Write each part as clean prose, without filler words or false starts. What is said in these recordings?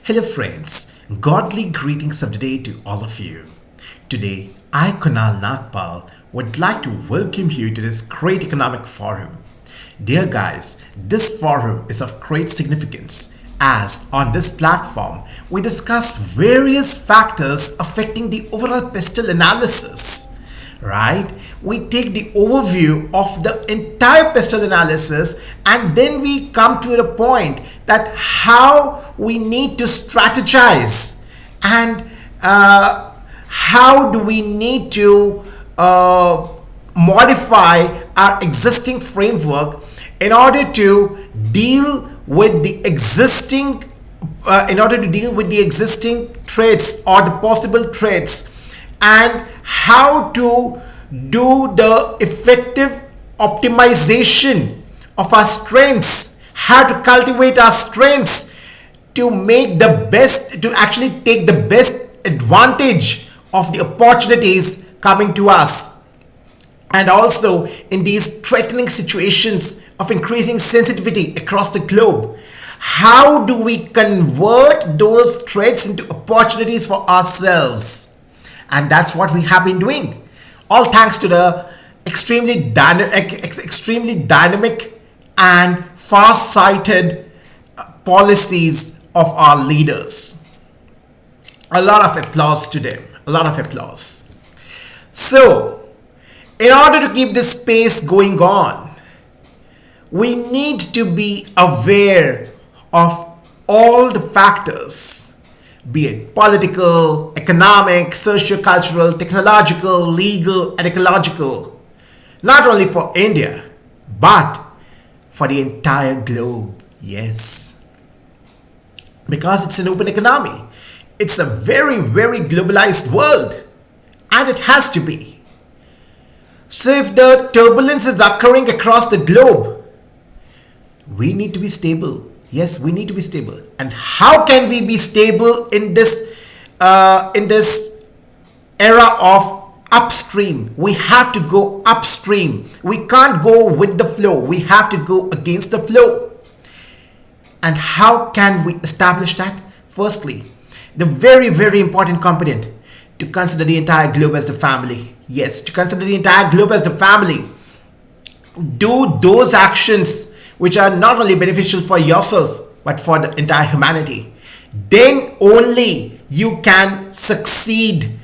Hello, friends. Godly greetings of the day to all of you. Today, I, Kunal Nagpal, would like to welcome you to this great economic forum. Dear guys, this forum is of great significance as on this platform we discuss various factors affecting the overall pestle analysis. Right? We take the overview of the entire pestle analysis and then we come to the point that how we need to strategize and how do we need to modify our existing framework in order to deal with the existing threats or the possible threats, and how to do the effective optimization of our strengths, how to cultivate our strengths to make the best, to actually take the best advantage of the opportunities coming to us. And also in these threatening situations of increasing sensitivity across the globe, how do we convert those threats into opportunities for ourselves? And that's what we have been doing. All thanks to the extremely dynamic and far-sighted policies of our leaders. A lot of applause to them. A lot of applause. So, in order to keep this space going on, we need to be aware of all the factors, be it political, economic, socio-cultural, technological, legal, and ecological, not only for India, but for the entire globe. Yes. Because it's an open economy. It's a very, very globalized world. And it has to be. So if the turbulences are occurring across the globe, we need to be stable. Yes, we need to be stable. And how can we be stable in this era of upstream? We have to go upstream. We can't go with the flow. We have to go against the flow. And how can we establish that? Firstly, the very, very important component, to consider the entire globe as the family. Yes, to consider the entire globe as the family. Do those actions which are not only beneficial for yourself, but for the entire humanity. Then only you can succeed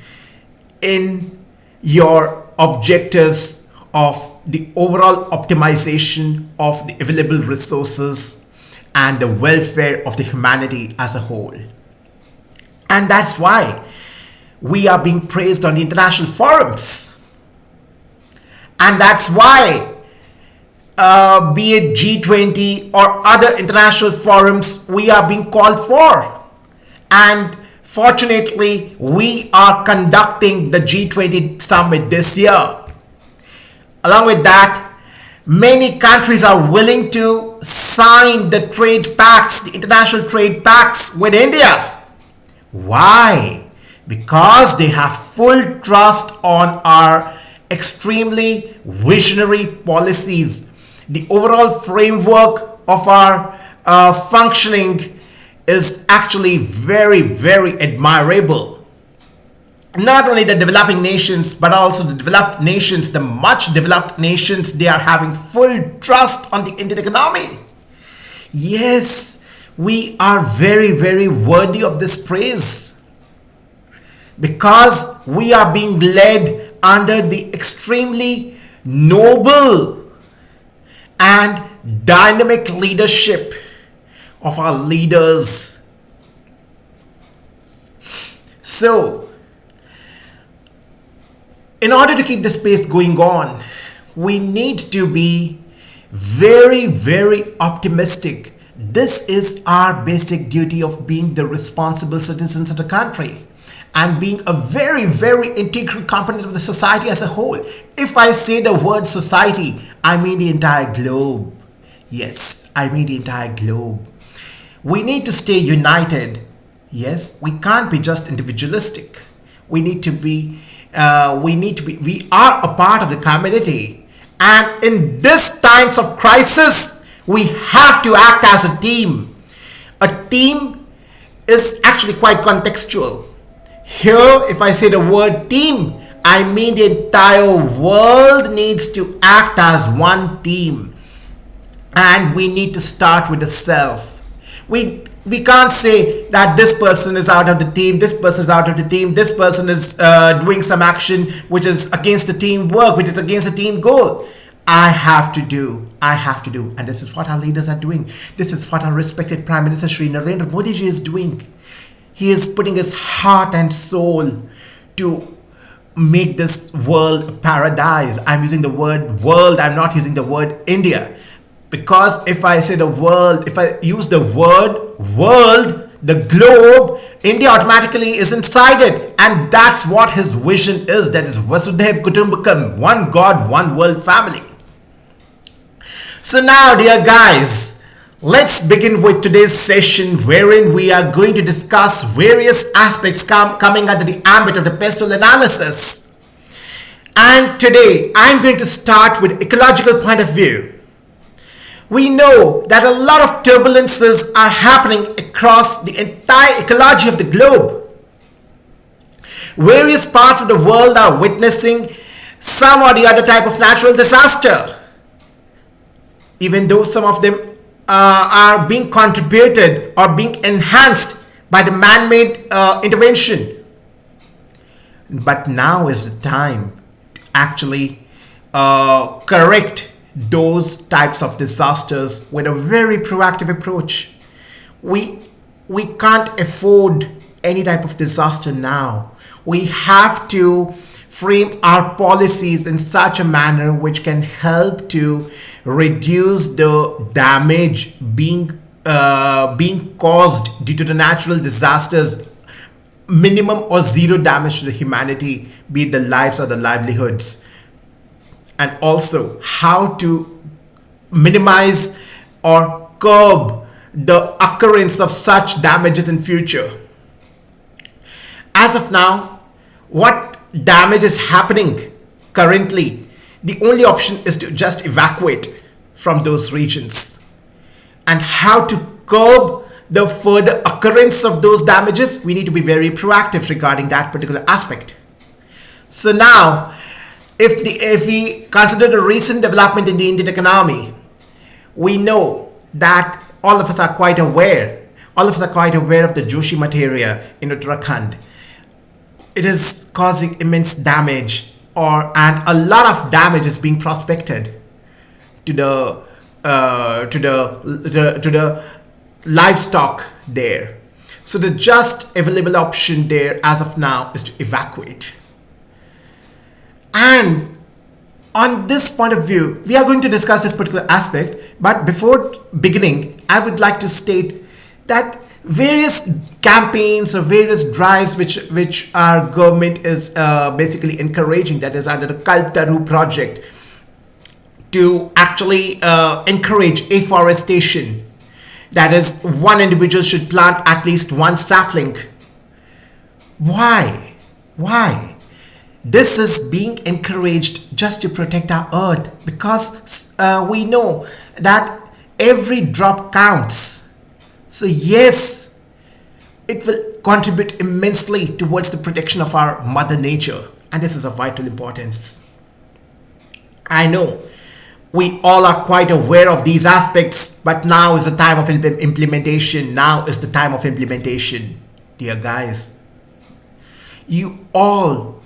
in your objectives of the overall optimization of the available resources and the welfare of the humanity as a whole. And that's why we are being praised on the international forums. And that's why be it G20 or other international forums, we are being called for. And fortunately, we are conducting the G20 summit this year. Along with that, many countries are willing to sign the trade pacts, the international trade pacts with India. Why? Because they have full trust on our extremely visionary policies. The overall framework of our functioning is actually very, very admirable. Not only the developing nations, but also the developed nations, the much developed nations, they are having full trust on the Indian economy. Yes, we are very, very worthy of this praise. Because we are being led under the extremely noble and dynamic leadership of our leaders. So, in order to keep the space going on, we need to be very, very optimistic. This is our basic duty of being the responsible citizens of the country and being a very, very integral component of the society as a whole. If I say the word society, I mean the entire globe. Yes, I mean the entire globe. We need to stay united. Yes, we can't be just individualistic. We are a part of the community. And in this times of crisis, we have to act as a team. A team is actually quite contextual. Here, if I say the word team, I mean the entire world needs to act as one team. And we need to start with the self. We can't say that this person is out of the team, this person is out of the team, this person is doing some action which is against the team work, which is against the team goal. I have to do. And this is what our leaders are doing. This is what our respected Prime Minister Shri Narendra Modi ji is doing. He is putting his heart and soul to make this world a paradise. I'm using the word world, I'm not using the word India. Because if I say the world, if I use the word world, the globe, India automatically is inside it. And that's what his vision is. That is Vasudhaiv Kutumbakam, one God, one world family. So now, dear guys, let's begin with today's session wherein we are going to discuss various aspects coming under the ambit of the pestle analysis. And today, I'm going to start with ecological point of view. We know that a lot of turbulences are happening across the entire ecology of the globe. Various parts of the world are witnessing some or the other type of natural disaster. Even though some of them are being contributed or being enhanced by the man-made intervention. But now is the time to actually correct those types of disasters with a very proactive approach. We can't afford any type of disaster now. We have to frame our policies in such a manner which can help to reduce the damage being caused due to the natural disasters, minimum or zero damage to the humanity, be it the lives or the livelihoods. And also how to minimize or curb the occurrence of such damages in future. As of now, what damage is happening currently, the only option is to just evacuate from those regions. And how to curb the further occurrence of those damages, we need to be very proactive regarding that particular aspect. So now, if we consider the recent development in the Indian economy, we know that all of us are quite aware. All of us are quite aware of the Joshimath area in Uttarakhand. It is causing immense damage, and a lot of damage is being prospected to the livestock there. So the just available option there as of now is to evacuate. And on this point of view, we are going to discuss this particular aspect. But before beginning, I would like to state that various campaigns or various drives which our government is basically encouraging, that is under the Kalptaru project, to actually encourage afforestation. That is, one individual should plant at least one sapling. Why? This is being encouraged just to protect our earth, because we know that every drop counts. So yes, it will contribute immensely towards the protection of our mother nature, and this is of vital importance. I know we all are quite aware of these aspects, but now is the time of implementation. Now is the time of implementation, dear guys. You all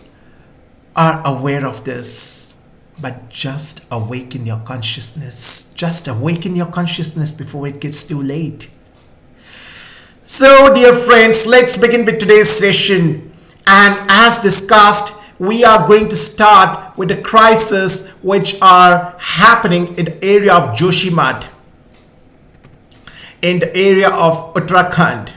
are aware of this, but just awaken your consciousness. Just awaken your consciousness before it gets too late. So, dear friends, let's begin with today's session. And as discussed, we are going to start with the crises which are happening in the area of Joshimath, in the area of Uttarakhand.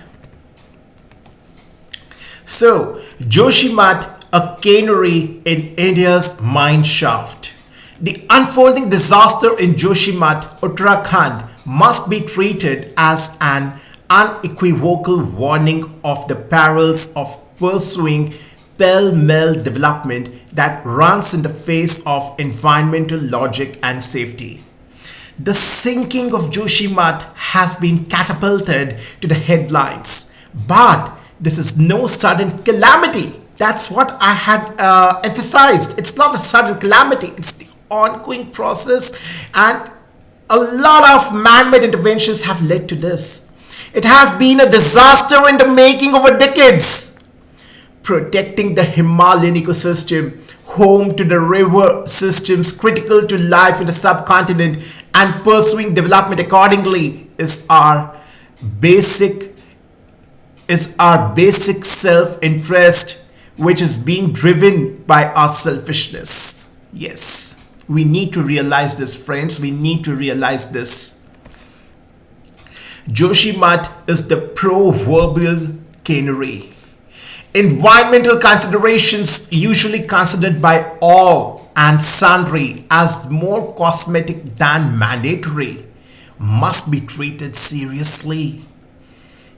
So, Joshimath, a cannery in India's mine shaft. The unfolding disaster in Joshimath, Uttarakhand, must be treated as an unequivocal warning of the perils of pursuing pell-mell development that runs in the face of environmental logic and safety. The sinking of Joshimath has been catapulted to the headlines But this is no sudden calamity. That's what I had emphasized. It's not a sudden calamity, it's the ongoing process, and a lot of man made interventions have led to this. It has been a disaster in the making over decades. Protecting the Himalayan ecosystem, home to the river systems critical to life in the subcontinent, and pursuing development accordingly basic is our basic self-interest, which is being driven by our selfishness. Yes, we need to realize this, friends. We need to realize this. Joshimath is the proverbial canary. Environmental considerations, usually considered by all and sundry as more cosmetic than mandatory, must be treated seriously.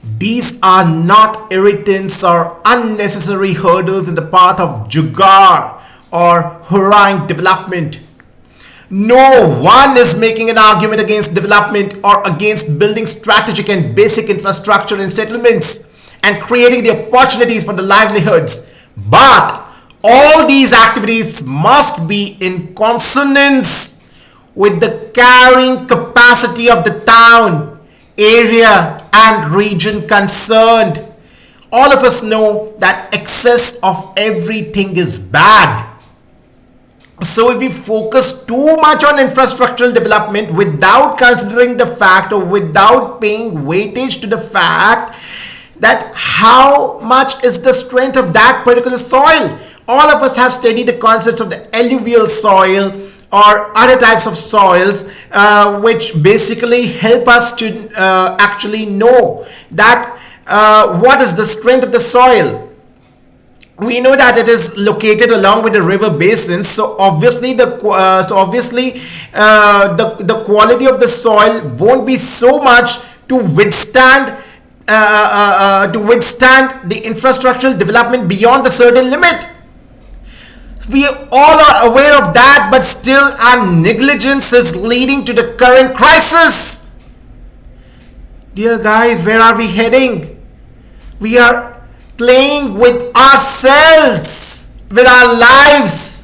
These are not irritants or unnecessary hurdles in the path of jugaad or hurrying development. No one is making an argument against development or against building strategic and basic infrastructure in settlements and creating the opportunities for the livelihoods. But all these activities must be in consonance with the carrying capacity of the town, area, and region concerned. All of us know that excess of everything is bad. So if we focus too much on infrastructural development without considering the fact or without paying weightage to the fact that how much is the strength of that particular soil. All of us have studied the concepts of the alluvial soil or other types of soils, which basically help us to actually know that what is the strength of the soil. We know that it is located along with the river basins, so obviously the quality of the soil won't be so much to withstand the infrastructural development beyond a certain limit. We all are aware of that, but still our negligence is leading to the current crisis. Dear guys, where are we heading? We are playing with ourselves, with our lives,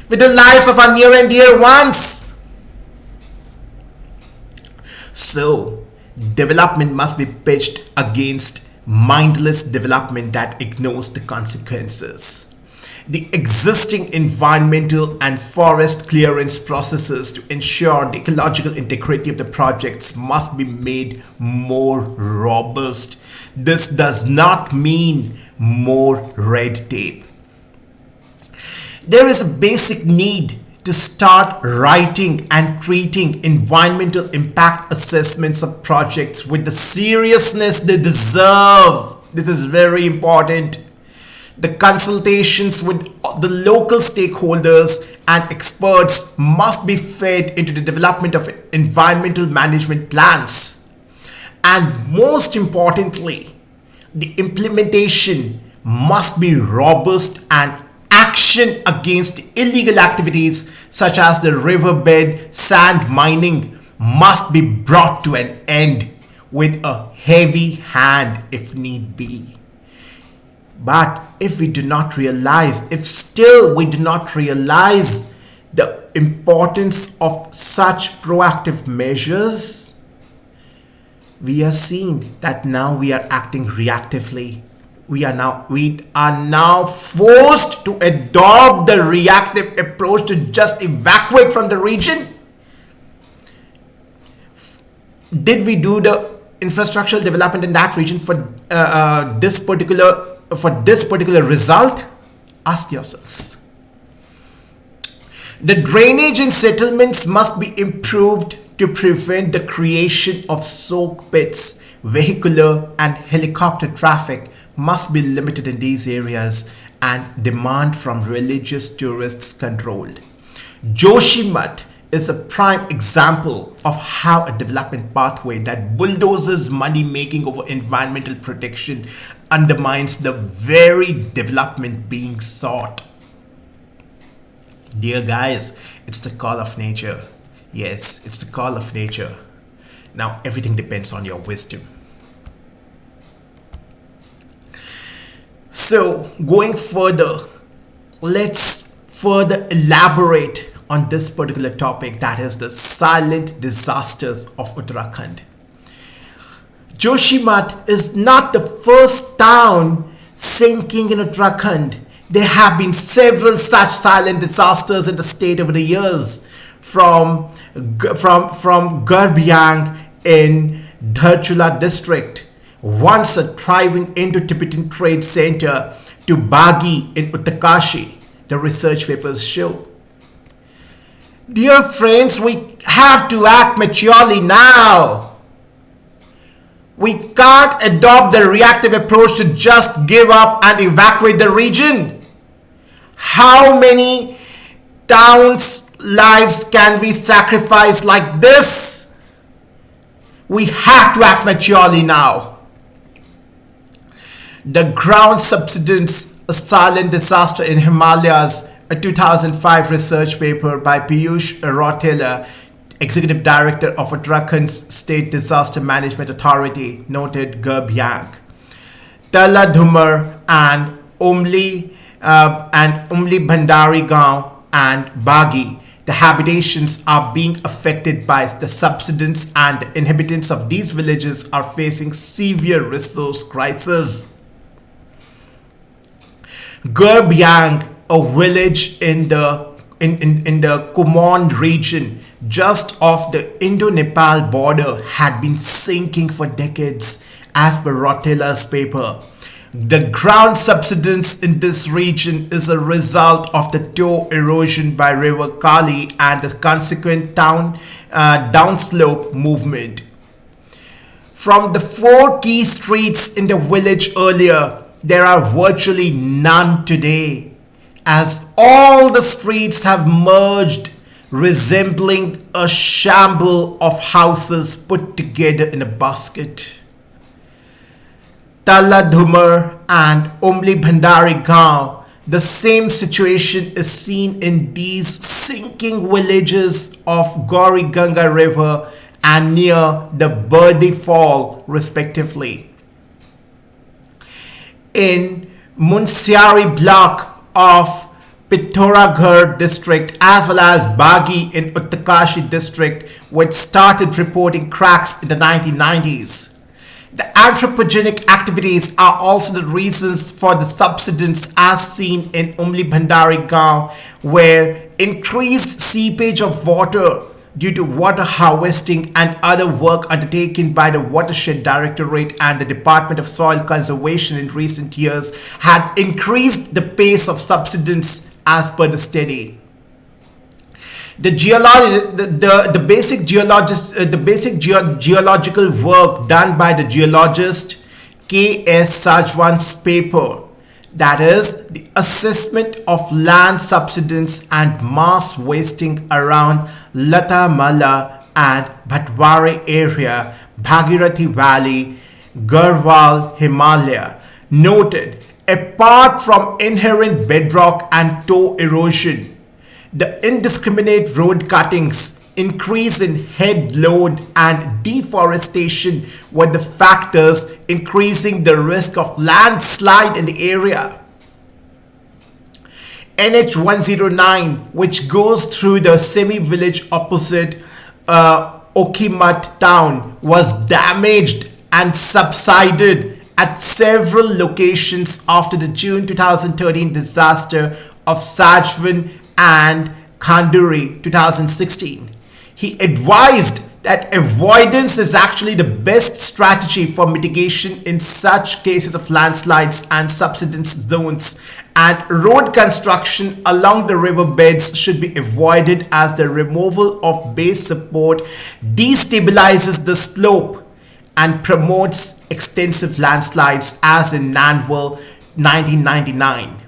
with the lives of our near and dear ones. So, development must be pitched against mindless development that ignores the consequences. The existing environmental and forest clearance processes to ensure the ecological integrity of the projects must be made more robust. This does not mean more red tape. There is a basic need to start writing and treating environmental impact assessments of projects with the seriousness they deserve. This is very important. The consultations with the local stakeholders and experts must be fed into the development of environmental management plans. And most importantly, the implementation must be robust and action against illegal activities such as the riverbed sand mining must be brought to an end with a heavy hand if need be. But if we do not realize, if still we do not realize the importance of such proactive measures, we are seeing that now we are acting reactively. We are now forced to adopt the reactive approach to just evacuate from the region. Did we do the infrastructural development in that region for this particular result? Ask yourselves. The drainage in settlements must be improved to prevent the creation of soak pits. Vehicular and helicopter traffic must be limited in these areas and demand from religious tourists controlled. Joshimath is a prime example of how a development pathway that bulldozes money making over environmental protection undermines the very development being sought. Dear guys, it's the call of nature. Yes, it's the call of nature. Now everything depends on your wisdom. So, going further, let's further elaborate on this particular topic, that is the silent disasters of Uttarakhand. Joshimath is not the first town sinking in Uttarakhand. There have been several such silent disasters in the state over the years, from Garbyang in Dharchula district, once a thriving Indo-Tibetan trade center, to Bagi in Uttakashi, the research papers show. Dear friends, we have to act maturely now. We can't adopt the reactive approach to just give up and evacuate the region. How many towns' lives can we sacrifice like this? We have to act maturely now. The ground subsidence, a silent disaster in Himalayas, a 2005 research paper by Piyush Rautela, Executive Director of Uttarakhand's State Disaster Management Authority, noted Garbyang, Taladhumar and Umli Bhandari Gaon and Bagi. The habitations are being affected by the subsidence, and the inhabitants of these villages are facing severe resource crisis. Garbyang, a village in the Kumon region just off the Indo-Nepal border, had been sinking for decades, as per Rautela's paper. The ground subsidence in this region is a result of the toe erosion by River Kali and the consequent downslope movement. From the 4 key streets in the village earlier, there are virtually none today, as all the streets have merged, resembling a shamble of houses put together in a basket. Taladhumar and Umli Bhandari Gaon, the same situation is seen in these sinking villages of Gauri Ganga River and near the Birdi Fall, respectively. In Munsiari block of Pithoragarh district, as well as Bagi in Uttakashi district, which started reporting cracks in the 1990s. The anthropogenic activities are also the reasons for the subsidence, as seen in Umli Bhandari Gaon, where increased seepage of water due to water harvesting and other work undertaken by the Watershed Directorate and the Department of Soil Conservation in recent years had increased the pace of subsidence, as per the study. The basic geological work done by the geologist K.S. Sajwan's paper, that is the assessment of land subsidence and mass wasting around Latamala and Bhatwari area, Bhagirathi Valley, Garhwal, Himalaya, noted, apart from inherent bedrock and toe erosion, the indiscriminate road cuttings, increase in head load and deforestation were the factors increasing the risk of landslide in the area. NH 109, which goes through the semi-village opposite Okimat town, was damaged and subsided at several locations after the June 2013 disaster of Sajwan and Khanduri 2016. He advised that avoidance is actually the best strategy for mitigation in such cases of landslides and subsidence zones, and road construction along the riverbeds should be avoided as the removal of base support destabilizes the slope and promotes extensive landslides, as in Nanwal 1999.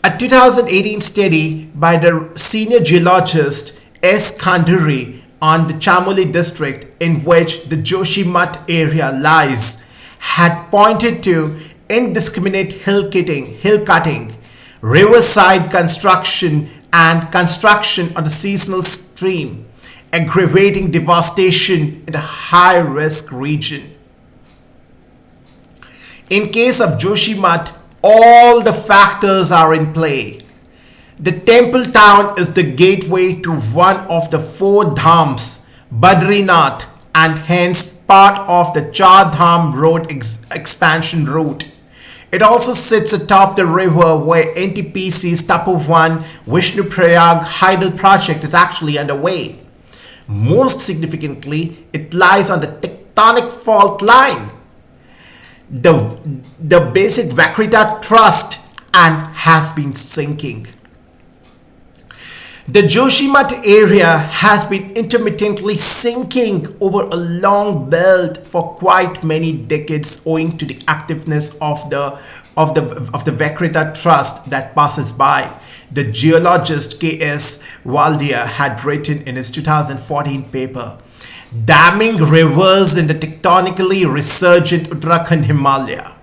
A 2018 study by the senior geologist S. Khanduri on the Chamoli district, in which the Joshimath area lies, had pointed to indiscriminate hill cutting, riverside construction, and construction on the seasonal stream, aggravating devastation in the high-risk region. In case of Joshimath, All the factors are in play. The temple town is the gateway to one of the four dhams, Badrinath, and hence part of the Char Dham road expansion route. It also sits atop the river where NTPC's Tapovan Vishnu Prayag Hydel project is actually underway. Most significantly, it lies on the tectonic fault line, the basic Vakrita thrust, and has been sinking. The Joshimath area has been intermittently sinking over a long belt for quite many decades owing to the activeness of the Vakrita thrust that passes by. The geologist K.S. Waldia had written in his 2014 paper, Damming Rivers in the Tectonically Resurgent Uttarakhand Himalaya.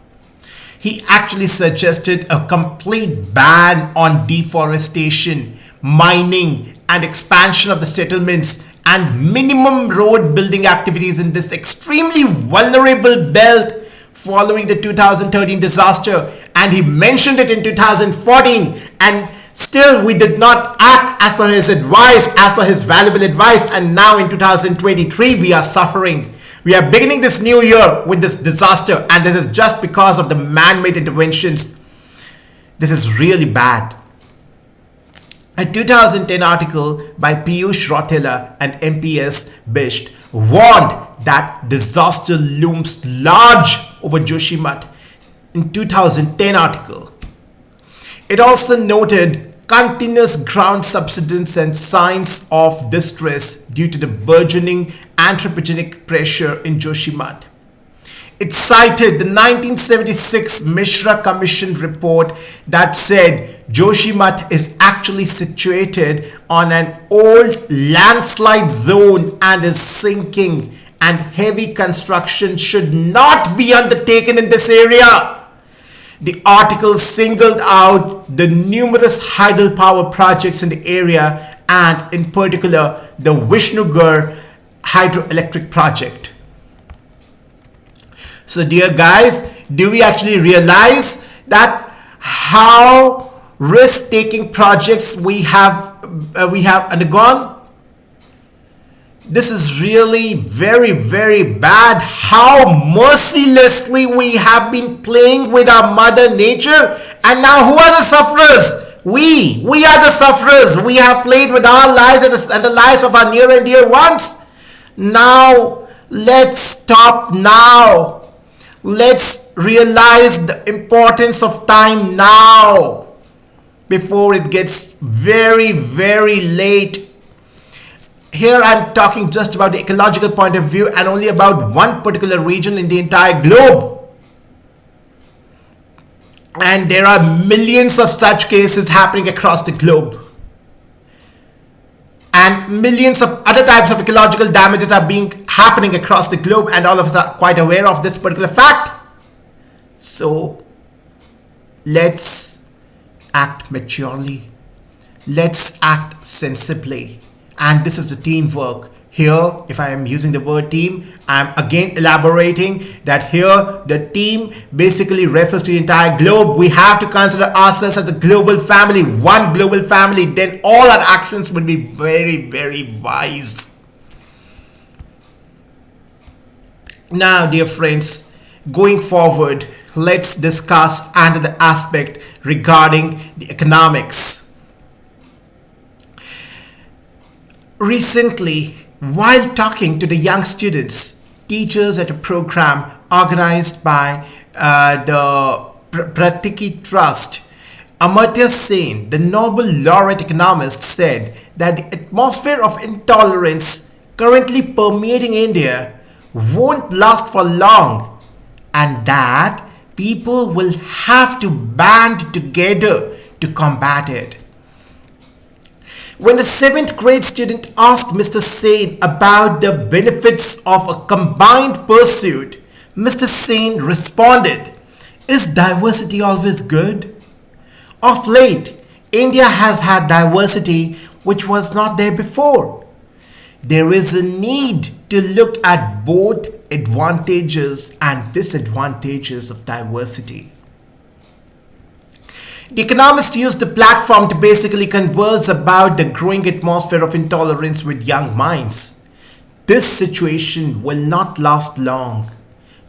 He actually suggested a complete ban on deforestation, mining, and expansion of the settlements, and minimum road building activities in this extremely vulnerable belt following the 2013 disaster. And he mentioned it in 2014, and still we did not act as per his advice, as per his valuable advice. And now in 2023 we are suffering. We are beginning this new year with this disaster, and this is just because of the man-made interventions. This is really bad. A 2010 article by Piyush Rotela and MPS Bisht warned that disaster looms large over Joshimath in 2010 article. It also noted continuous ground subsidence and signs of distress due to the burgeoning anthropogenic pressure in Joshimath. It cited the 1976 Mishra Commission report that said Joshimath is actually situated on an old landslide zone and is sinking, and heavy construction should not be undertaken in this area. The article singled out the numerous hydropower projects in the area, and in particular the Vishnugarh hydroelectric project. So dear guys, do we actually realize that how risk-taking projects we have undergone? This is really very, very bad. How mercilessly we have been playing with our mother nature, and now who are the sufferers? We are the sufferers. We have played with our lives and the lives of our near and dear ones. Now let's stop now. Let's realize the importance of time now before it gets very, very late. Here I'm talking just about the ecological point of view and only about one particular region in the entire globe. And there are millions of such cases happening across the globe. And millions of other types of ecological damages are happening across the globe, and all of us are quite aware of this particular fact. So let's act maturely. Let's act sensibly. And this is the teamwork. Here, if I am using the word team, I'm again elaborating that here the team basically refers to the entire globe. We have to consider ourselves as a global family, one global family. Then all our actions will be very, very wise. Now, dear friends, going forward, let's discuss another aspect regarding the economics. Recently, while talking to the young students, teachers at a program organized by the Pratiki Trust, Amartya Sen, the Nobel laureate economist, said that the atmosphere of intolerance currently permeating India won't last for long, and that people will have to band together to combat it. When a 7th grade student asked Mr. Sen about the benefits of a combined pursuit, Mr. Sen responded, "Is diversity always good? Of late, India has had diversity which was not there before. There is a need to look at both advantages and disadvantages of diversity." The economists used the platform to basically converse about the growing atmosphere of intolerance with young minds. This situation will not last long.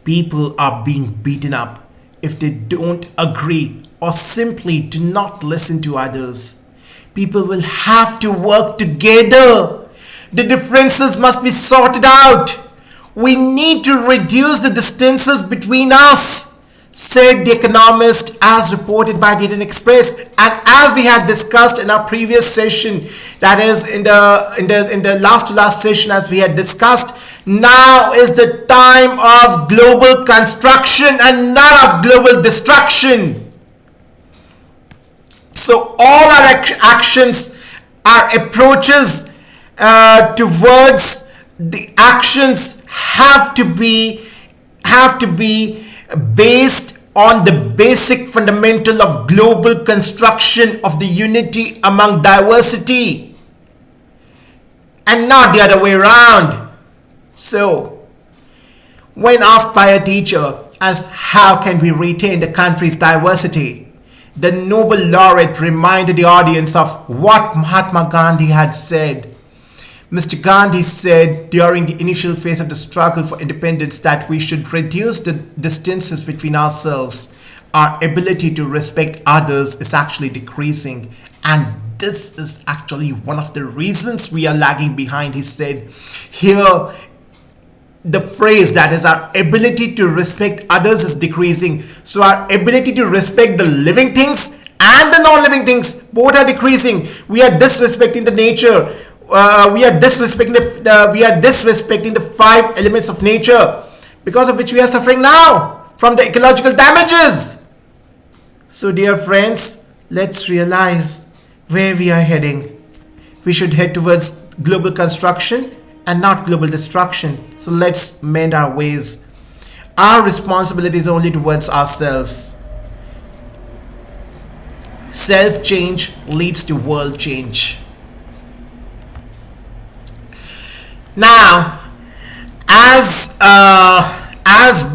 People are being beaten up if they don't agree or simply do not listen to others. People will have to work together. The differences must be sorted out. We need to reduce the distances between us, said the economist, as reported by the Indian Express. And as we had discussed in our previous session, that is in the last to last session, as we had discussed, now is the time of global construction and not of global destruction. So all our actions, our approaches towards the actions have to be based on the basic fundamental of global construction of the unity among diversity and not the other way around. So, when asked by a teacher as how can we retain the country's diversity, the Nobel laureate reminded the audience of what Mahatma Gandhi had said. Mr. Gandhi said during the initial phase of the struggle for independence that we should reduce the distances between ourselves. Our ability to respect others is actually decreasing, and this is actually one of the reasons we are lagging behind, he said. Here, the phrase that is our ability to respect others is decreasing. So our ability to respect the living things and the non-living things both are decreasing. We are disrespecting the nature. We are disrespecting the 5 elements of nature, because of which we are suffering now from the ecological damages. So dear friends, let's realize where we are heading. We should head towards global construction and not global destruction. So let's mend our ways. Our responsibility is only towards ourselves. Self-change leads to world change. Now, as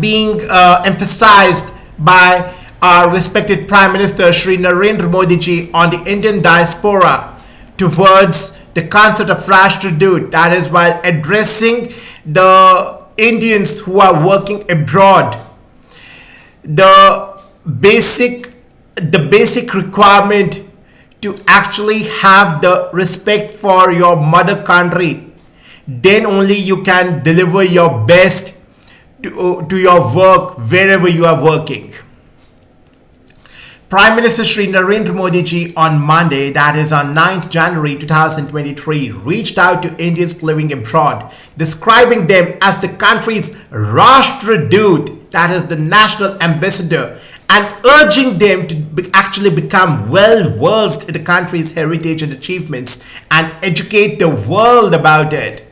being emphasized by our respected Prime Minister Shri Narendra Modi ji on the Indian diaspora towards the concept of Rashtradoot, that is while addressing the Indians who are working abroad, the basic requirement to actually have the respect for your mother country, then only you can deliver your best to your work wherever you are working. Prime Minister Shri Narendra Modi ji on Monday, that is on 9th January 2023, reached out to Indians living abroad, describing them as the country's Rashtradoot, that is the national ambassador, and urging them to actually become well versed in the country's heritage and achievements and educate the world about it.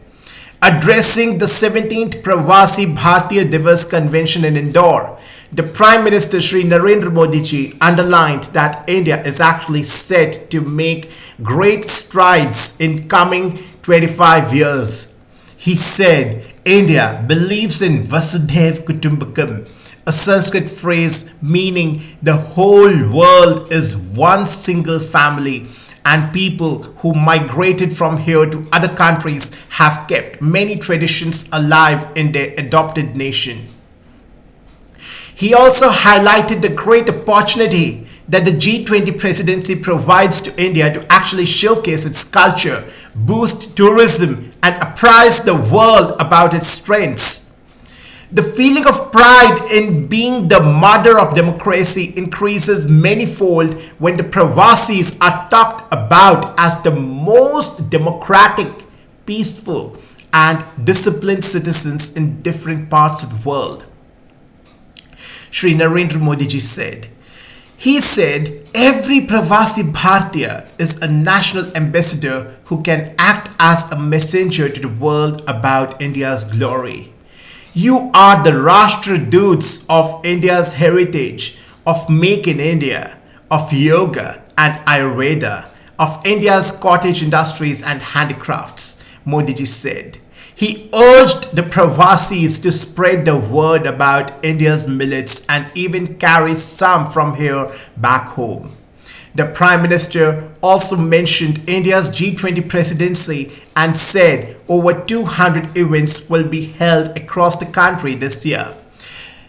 Addressing the 17th Pravasi Bharatiya Divas Convention in Indore, the Prime Minister Shri Narendra Modi ji underlined that India is actually set to make great strides in coming 25 years. He said, India believes in Vasudhaiv Kutumbakam, a Sanskrit phrase meaning the whole world is one single family, and people who migrated from here to other countries have kept many traditions alive in their adopted nation. He also highlighted the great opportunity that the G20 presidency provides to India to actually showcase its culture, boost tourism, and apprise the world about its strengths. The feeling of pride in being the mother of democracy increases manifold when the Pravasis are talked about as the most democratic, peaceful, and disciplined citizens in different parts of the world. Shri Narendra Modi ji said, every Pravasi Bharatiya is a national ambassador who can act as a messenger to the world about India's glory. You are the Rashtraduts of India's heritage, of Make in India, of yoga and Ayurveda, of India's cottage industries and handicrafts, Modi ji said. He urged the Pravasis to spread the word about India's millets and even carry some from here back home. The Prime Minister also mentioned India's G20 presidency and said over 200 events will be held across the country this year.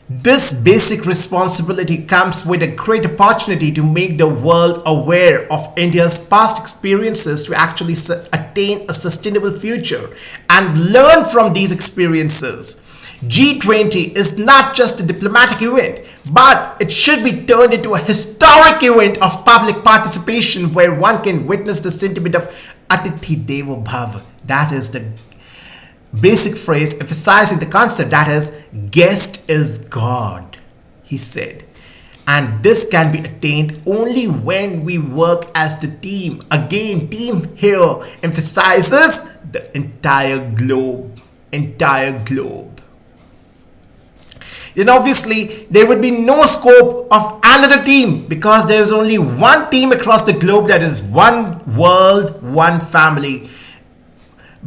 This basic responsibility comes with a great opportunity to make the world aware of India's past experiences to actually attain a sustainable future and learn from these experiences. G20 is not just a diplomatic event, but it should be turned into a historic event of public participation where one can witness the sentiment of Atithi Devo Bhava. That is the basic phrase emphasizing the concept, that is, guest is God, he said. And this can be attained only when we work as the team. Again, team here emphasizes the entire globe. Then obviously there would be no scope of another team because there is only one team across the globe, that is one world, one family,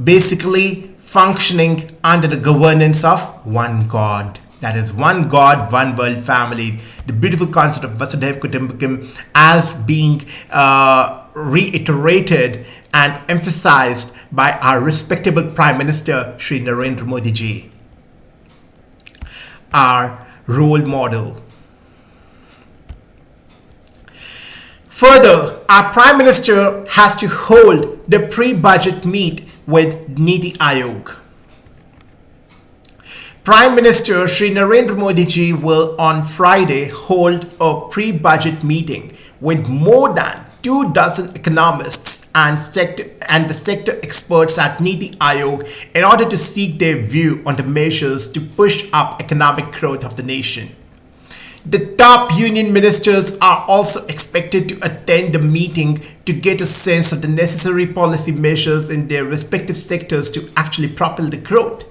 basically functioning under the governance of one God. That is one God, one world family. The beautiful concept of Vasudhaiva Kutumbakam as being reiterated and emphasized by our respectable Prime Minister Shri Narendra Modi ji, our role model. Further, our Prime Minister has to hold the pre-budget meet with Niti Aayog. Prime Minister Shri Narendra Modi ji will on Friday hold a pre-budget meeting with more than 24 economists and the sector experts at Niti Aayog in order to seek their view on the measures to push up economic growth of the nation. The top union ministers are also expected to attend the meeting to get a sense of the necessary policy measures in their respective sectors to actually propel the growth.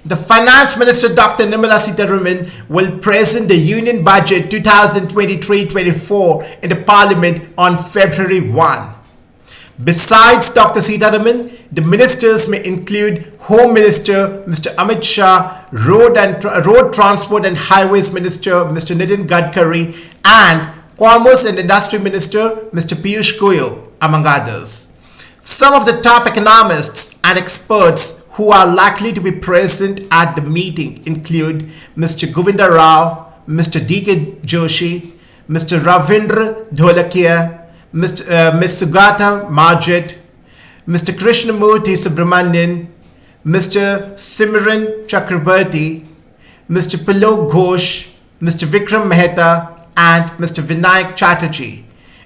The Finance Minister Dr. Nirmala Sitharaman will present the Union Budget 2023-24 in the Parliament on February 1. Besides Dr. Sitharaman, the ministers may include Home Minister Mr. Amit Shah, Road Transport and Highways Minister Mr. Nitin Gadkari, and Commerce and Industry Minister Mr. Piyush Goyal, among others. Some of the top economists and experts who are likely to be present at the meeting include Mr. Govinda Rao, Mr. D.K. Joshi, Mr. Ravindra Dholakia, Ms. Sugata Marjet, Mr. Krishnamurthy Subramanian, Mr. Simran Chakrabarti, Mr. Pillog Ghosh, Mr. Vikram Mehta, and Mr. Vinayak Chatterjee.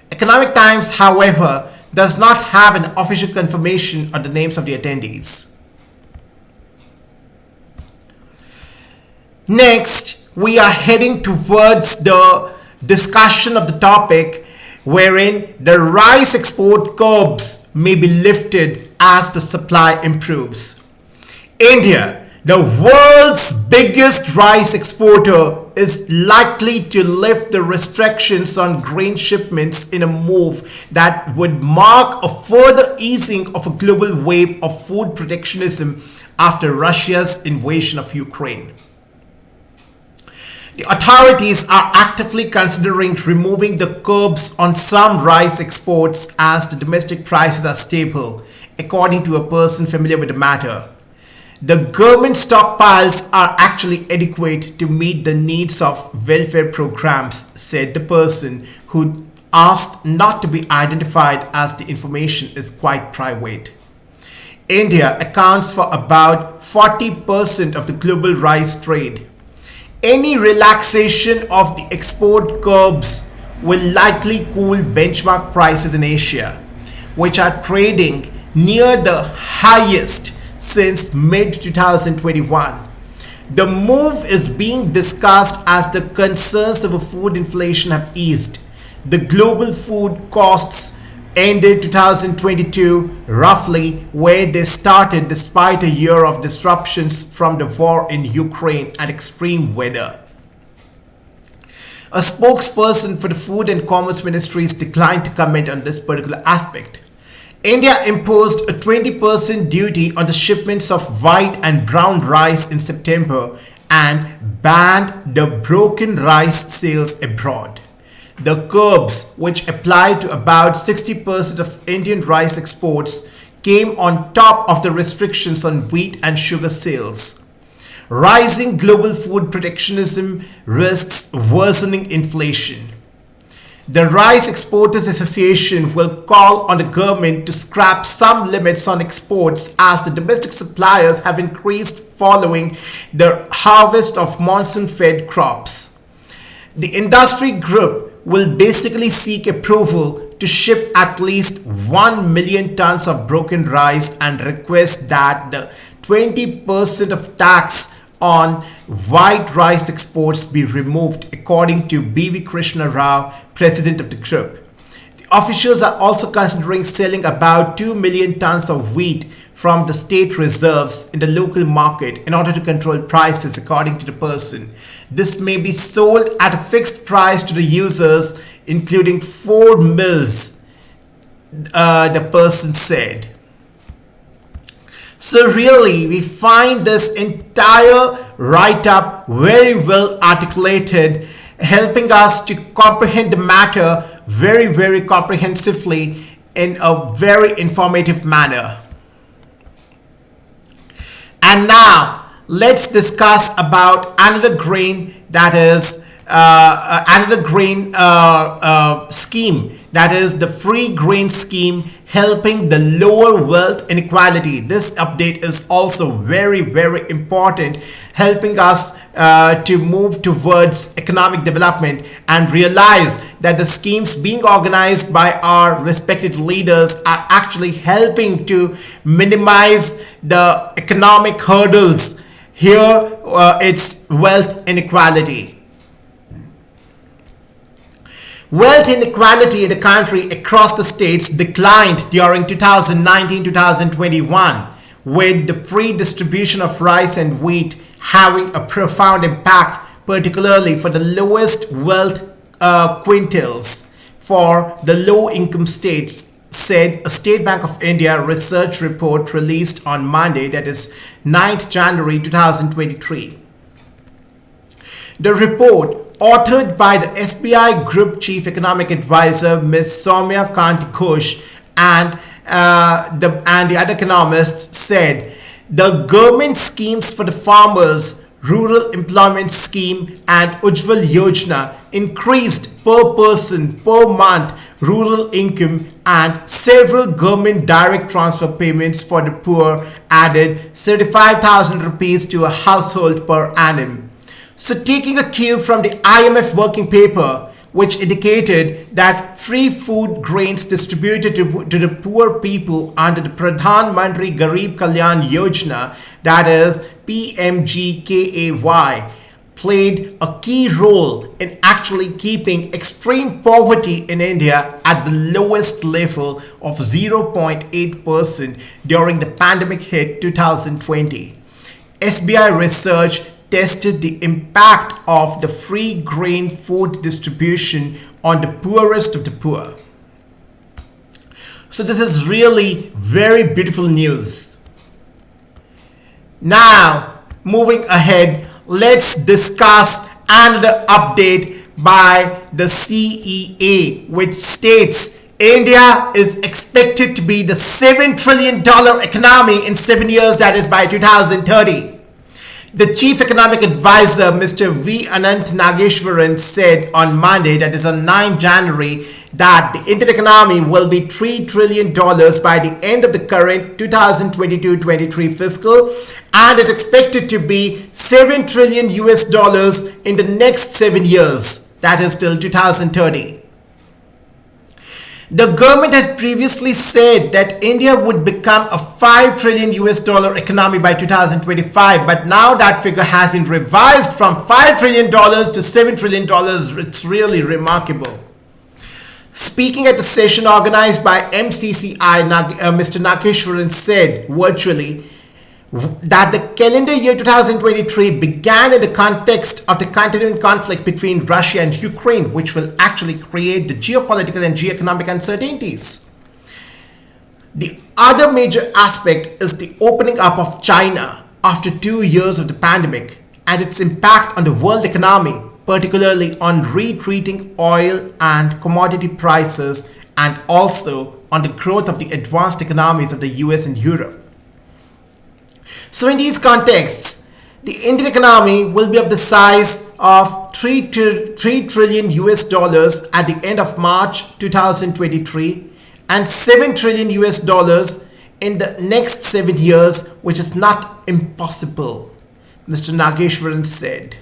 Economic Times, however, does not have an official confirmation on the names of the attendees. Next, we are heading towards the discussion of the topic wherein the rice export curbs may be lifted as the supply improves. India, the world's biggest rice exporter, is likely to lift the restrictions on grain shipments in a move that would mark a further easing of a global wave of food protectionism after Russia's invasion of Ukraine. The authorities are actively considering removing the curbs on some rice exports as the domestic prices are stable, according to a person familiar with the matter. The government stockpiles are actually adequate to meet the needs of welfare programs, said the person who asked not to be identified as the information is quite private. India accounts for about 40% of the global rice trade. Any relaxation of the export curbs will likely cool benchmark prices in Asia, which are trading near the highest since mid-2021. The move is being discussed as the concerns over food inflation have eased. The global food costs ended 2022 roughly where they started despite a year of disruptions from the war in Ukraine and extreme weather. A spokesperson for the Food and Commerce Ministries declined to comment on this particular aspect. India imposed a 20% duty on the shipments of white and brown rice in September and banned the broken rice sales abroad. The curbs, which applied to about 60% of Indian rice exports, came on top of the restrictions on wheat and sugar sales. Rising global food protectionism risks worsening inflation. The Rice Exporters Association will call on the government to scrap some limits on exports as the domestic suppliers have increased following the harvest of monsoon-fed crops. The industry group will basically seek approval to ship at least 1 million tons of broken rice and request that the 20% of tax on white rice exports be removed, according to B.V. Krishna Rao, president of the group. The officials are also considering selling about 2 million tons of wheat from the state reserves in the local market in order to control prices, according to the person. This may be sold at a fixed price to the users, including 4 mills, the person said. So really, we find this entire write-up very well articulated, helping us to comprehend the matter very, very comprehensively in a very informative manner. And now, let's discuss about another grain that is scheme, that is the free grain scheme, helping the lower wealth inequality. This update is also very, very important, helping us to move towards economic development and realize that the schemes being organized by our respected leaders are actually helping to minimize the economic hurdles. Here, it's wealth inequality. Wealth inequality in the country across the states declined during 2019-2021, with the free distribution of rice and wheat having a profound impact, particularly for the lowest wealth quintiles for the low-income states, said a State Bank of India research report released on Monday, that is 9th January 2023. The report, authored by the SBI Group Chief Economic Advisor Ms. Soumya Kanti Ghosh and the other economists, said the government schemes for the farmers, Rural Employment Scheme and Ujjwal Yojana increased per person per month rural income, and several government direct transfer payments for the poor added 35,000 rupees to a household per annum. So taking a cue from the IMF working paper, which indicated that free food grains distributed to the poor people under the Pradhan Mantri Garib Kalyan Yojana, that is PMGKAY, played a key role in actually keeping extreme poverty in India at the lowest level of 0.8% during the pandemic hit 2020. SBI research tested the impact of the free grain food distribution on the poorest of the poor. So this is really very beautiful news. Now, moving ahead, let's discuss another update by the CEA, which states India is expected to be the $7 trillion economy in 7 years, that is by 2030. The Chief Economic Advisor, Mr. V. Anant Nageshwaran, said on Monday, that is on 9 January, that the Indian economy will be $3 trillion by the end of the current 2022-23 fiscal and is expected to be $7 trillion in the next 7 years, that is till 2030. The government had previously said that India would become a $5 trillion economy by 2025, but now that figure has been revised from $5 trillion to $7 trillion. It's really remarkable. Speaking at the session organized by MCCI, Mr. Nageshwaran said virtually that the calendar year 2023 began in the context of the continuing conflict between Russia and Ukraine, which will actually create the geopolitical and geoeconomic uncertainties. The other major aspect is the opening up of China after 2 years of the pandemic and its impact on the world economy, particularly on retreating oil and commodity prices and also on the growth of the advanced economies of the US and Europe. So in these contexts, the Indian economy will be of the size of 3 trillion US dollars at the end of March 2023 and 7 trillion US dollars in the next 7 years, which is not impossible, Mr. Nageshwaran said.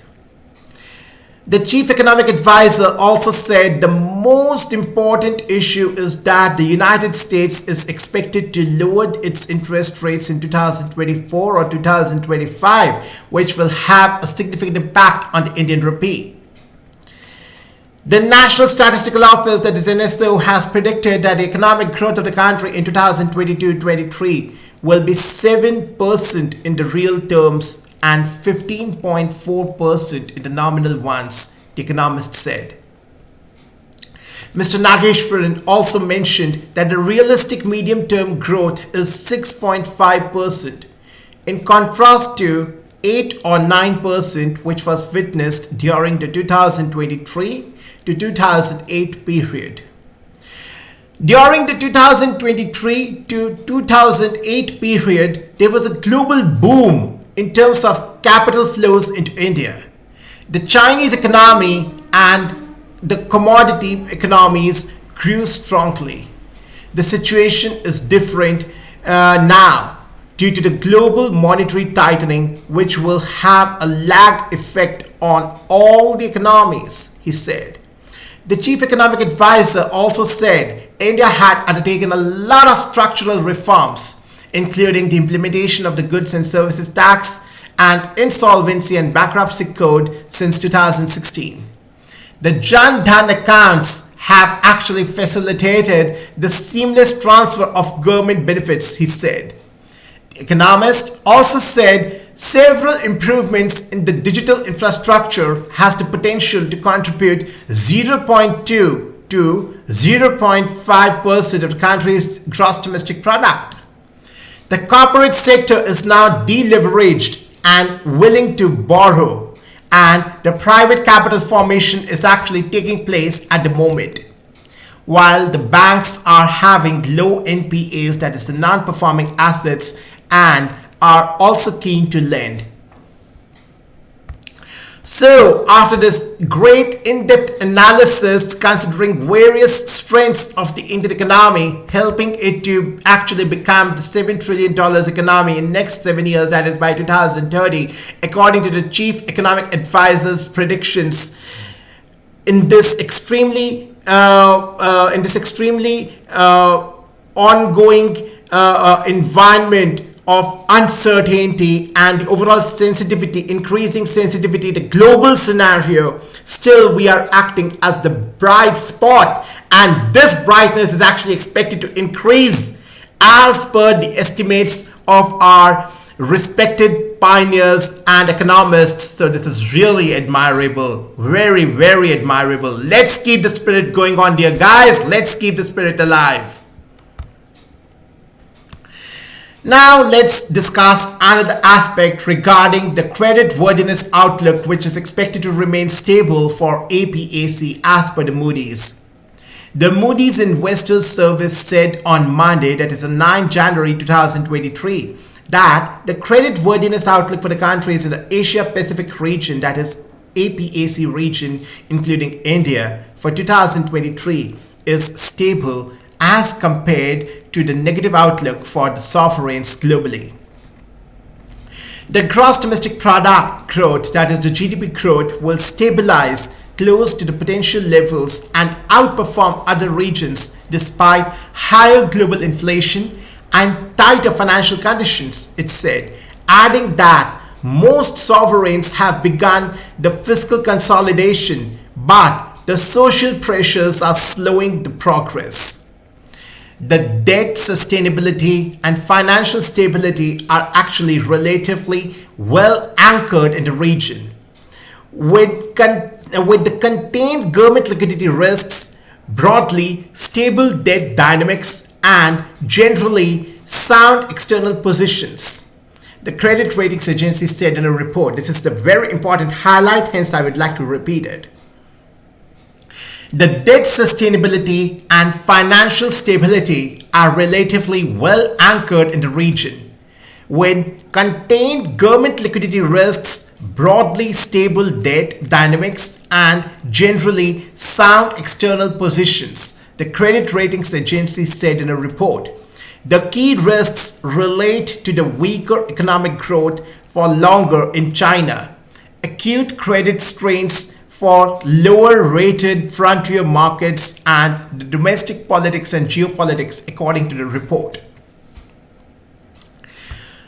The chief economic advisor also said the most important issue is that the United States is expected to lower its interest rates in 2024 or 2025, which will have a significant impact on the Indian rupee. The National Statistical Office, that is NSO, has predicted that the economic growth of the country in 2022-23 will be 7% in the real terms and 15.4% in the nominal ones, the economist said. Mr. Nageshwaran also mentioned that the realistic medium-term growth is 6.5%, in contrast to 8 or 9% which was witnessed during the 2023 to 2008 period. During the 2023 to 2008 period, there was a global boom in terms of capital flows into India. The Chinese economy and the commodity economies grew strongly. The situation is different now due to the global monetary tightening, which will have a lag effect on all the economies, he said. The chief economic advisor also said India had undertaken a lot of structural reforms, including the implementation of the Goods and Services Tax and Insolvency and Bankruptcy Code since 2016. The Jan Dhan accounts have actually facilitated the seamless transfer of government benefits, he said. The economist also said several improvements in the digital infrastructure has the potential to contribute 0.2 to 0.5% of the country's gross domestic product. The corporate sector is now deleveraged and willing to borrow, and the private capital formation is actually taking place at the moment. While the banks are having low NPAs, that is the non-performing assets, and are also keen to lend. So, after this great in-depth analysis considering various strengths of the Indian economy, helping it to actually become the $7 trillion economy in next 7 years, that is by 2030, according to the chief economic advisor's predictions, in this extremely ongoing environment of uncertainty and the overall sensitivity, increasing sensitivity, the global scenario, still we are acting as the bright spot, and this brightness is actually expected to increase as per the estimates of our respected pioneers and economists. So this is really admirable, very, very admirable. Let's keep the spirit going on, dear guys. Let's keep the spirit alive. Now let's discuss another aspect regarding the credit worthiness outlook, which is expected to remain stable for APAC as per the Moody's. The Moody's Investors Service said on Monday, that is the 9th January 2023, that the credit worthiness outlook for the countries in the Asia Pacific region, that is APAC region, including India, for 2023 is stable as compared to the negative outlook for the sovereigns globally. The gross domestic product growth, that is the GDP growth, will stabilize close to the potential levels and outperform other regions despite higher global inflation and tighter financial conditions, it said, adding that most sovereigns have begun the fiscal consolidation, but the social pressures are slowing the progress. The debt sustainability and financial stability are actually relatively well anchored in the region. With the contained government liquidity risks, broadly stable debt dynamics, and generally sound external positions, The credit ratings agency said in a report. This is the very important highlight, hence I would like to repeat it. The debt sustainability and financial stability are relatively well anchored in the region, with contained government liquidity risks, broadly stable debt dynamics, and generally sound external positions, the credit ratings agency said in a report. The key risks relate to the weaker economic growth for longer in China, acute credit strains for lower rated frontier markets, and the domestic politics and geopolitics, according to the report.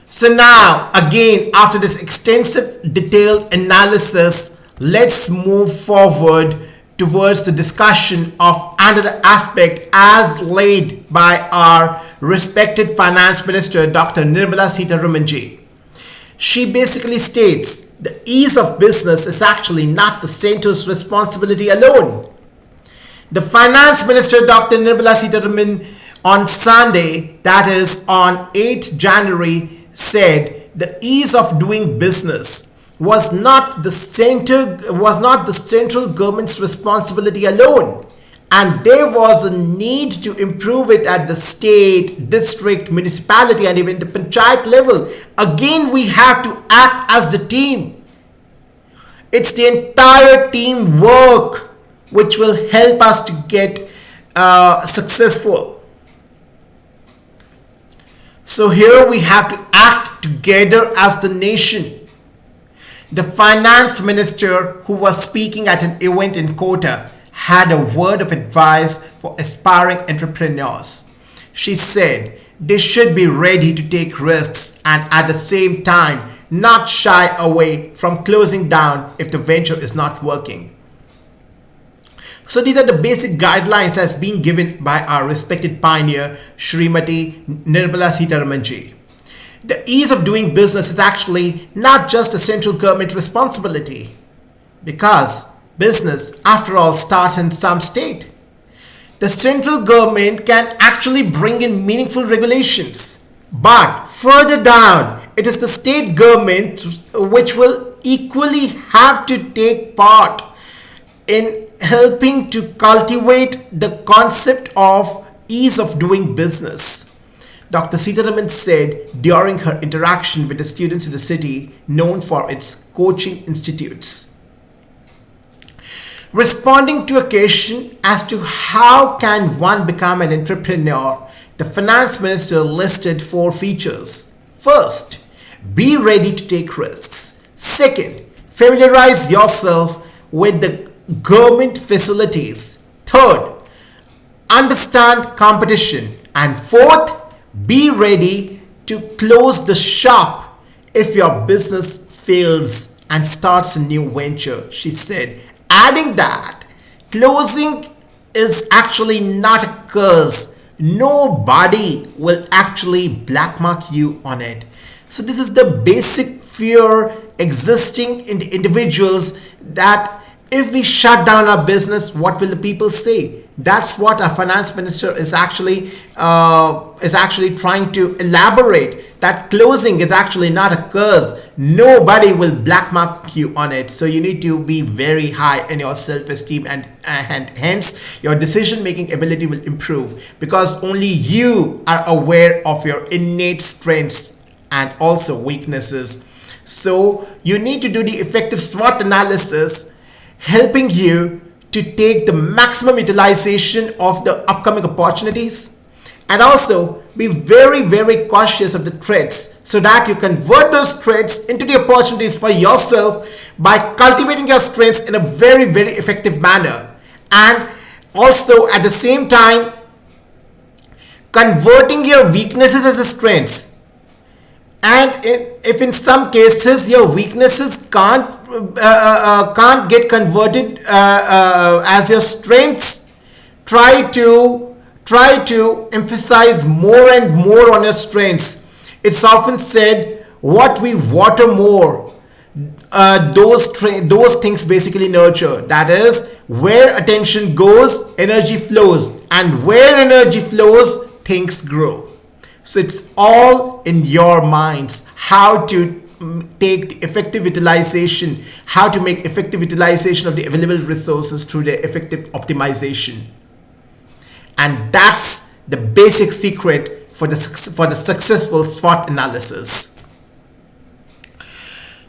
So now, again, after this extensive detailed analysis, let's move forward towards the discussion of another aspect as laid by our respected Finance Minister, Dr. Nirmala Sitharaman. She basically states the ease of business is actually not the center's responsibility alone. The Finance Minister, Dr. Nirmala Sitharaman, on Sunday, that is on 8th January, said the ease of doing business was not the central government's responsibility alone, and there was a need to improve it at the state, district, municipality, and even the panchayat level. Again, we have to act as the team. It's the entire team work which will help us to get successful. So here we have to act together as the nation. The finance minister, who was speaking at an event in Kota, had a word of advice for aspiring entrepreneurs. She said they should be ready to take risks and at the same time not shy away from closing down if the venture is not working. So these are the basic guidelines as being given by our respected pioneer, Srimati Nirmala Sitharaman. The ease of doing business is actually not just a central government responsibility, because business, after all, starts in some state. The central government can actually bring in meaningful regulations, but further down, it is the state government which will equally have to take part in helping to cultivate the concept of ease of doing business. Dr. Sitharaman said during her interaction with the students in the city known for its coaching institutes. Responding to a question as to how can one become an entrepreneur, the finance minister listed 4 features. First, be ready to take risks. Second, familiarize yourself with the government facilities. Third, understand competition. And fourth, be ready to close the shop if your business fails and starts a new venture, she said, adding that closing is actually not a curse. Nobody will actually blackmark you on it. So this is the basic fear existing in the individuals, that if we shut down our business, what will the people say? That's what our finance minister is actually trying to elaborate. That closing is actually not a curse. Nobody will blackmark you on it. So you need to be very high in your self-esteem, and hence your decision-making ability will improve, because only you are aware of your innate strengths and also weaknesses. So you need to do the effective SWOT analysis, helping you to take the maximum utilization of the upcoming opportunities, and also be very, very cautious of the threats, so that you convert those threats into the opportunities for yourself by cultivating your strengths in a very, very effective manner, and also at the same time converting your weaknesses as a strengths. And if in some cases your weaknesses can't get converted as your strengths, try to emphasize more and more on your strengths. It's often said, what we water more, those things basically nurture. That is, where attention goes, energy flows, and where energy flows, things grow. So it's all in your minds. how to take the effective utilization, how to make effective utilization of the available resources through the effective optimization. And that's the basic secret for the successful SWOT analysis.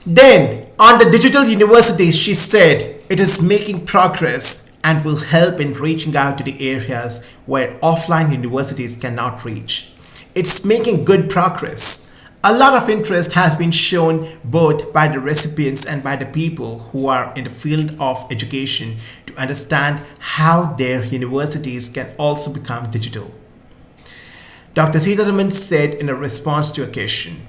Then, on the digital universities, she said it is making progress and will help in reaching out to the areas where offline universities cannot reach. It's making good progress. A lot of interest has been shown both by the recipients and by the people who are in the field of education to understand how their universities can also become digital. Dr. Sitharaman said in a response to a question.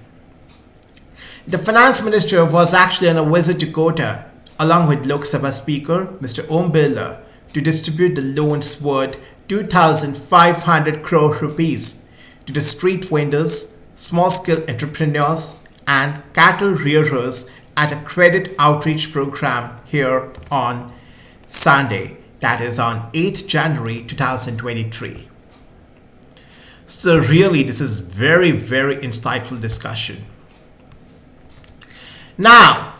The finance minister was actually on a visit to Kota along with Lok Sabha Speaker Mr. Om Birla to distribute the loans worth 2,500 crore rupees to the street vendors, small-scale entrepreneurs and cattle rearers at a credit outreach program here on Sunday, that is on 8th January 2023. So really, this is very, very insightful discussion. Now,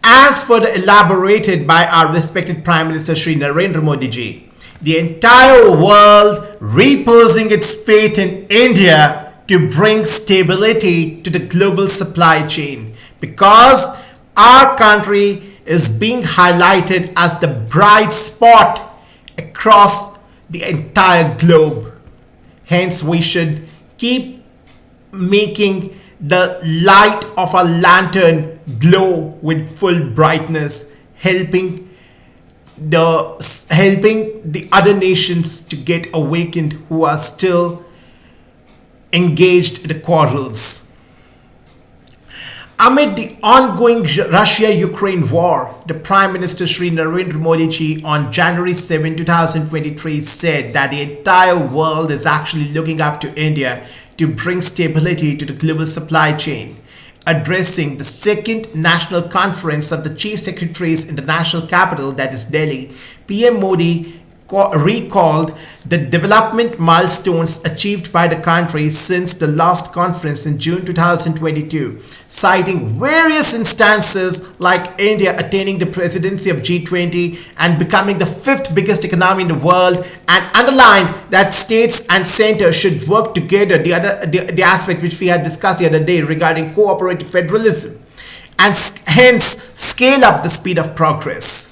as further elaborated by our respected Prime Minister Shri Narendra Modi ji, the entire world reposing its faith in India to bring stability to the global supply chain, because our country is being highlighted as the bright spot across the entire globe. Hence, we should keep making the light of a lantern glow with full brightness, helping the other nations to get awakened who are still engaged in the quarrels. Amid the ongoing Russia-Ukraine war, the Prime Minister Shri Narendra Modi ji on January 7, 2023 said that the entire world is actually looking up to India to bring stability to the global supply chain. Addressing the second national conference of the chief secretaries in the national capital, that is Delhi, PM Modi recalled the development milestones achieved by the country since the last conference in June 2022, citing various instances like India attaining the presidency of G20 and becoming the fifth biggest economy in the world, and underlined that states and centers should work together, the aspect which we had discussed the other day regarding cooperative federalism, and hence scale up the speed of progress.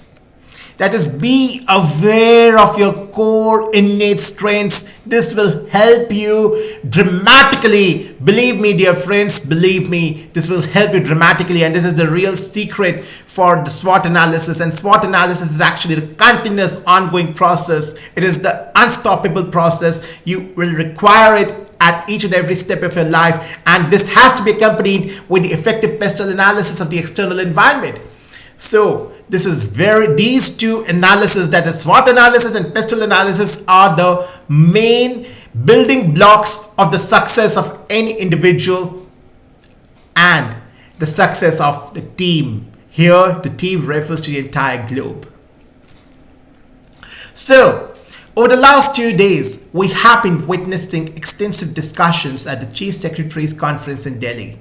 That is, be aware of your core innate strengths. This will help you dramatically. Believe me, dear friends, believe me, this will help you dramatically. And this is the real secret for the SWOT analysis. And SWOT analysis is actually the continuous ongoing process. It is the unstoppable process. You will require it at each and every step of your life. And this has to be accompanied with the effective pestle analysis of the external environment. So, these two analyses, that is SWOT analysis and pestle analysis, are the main building blocks of the success of any individual and the success of the team. Here, the team refers to the entire globe. So, over the last 2 days, we have been witnessing extensive discussions at the Chief Secretary's Conference in Delhi.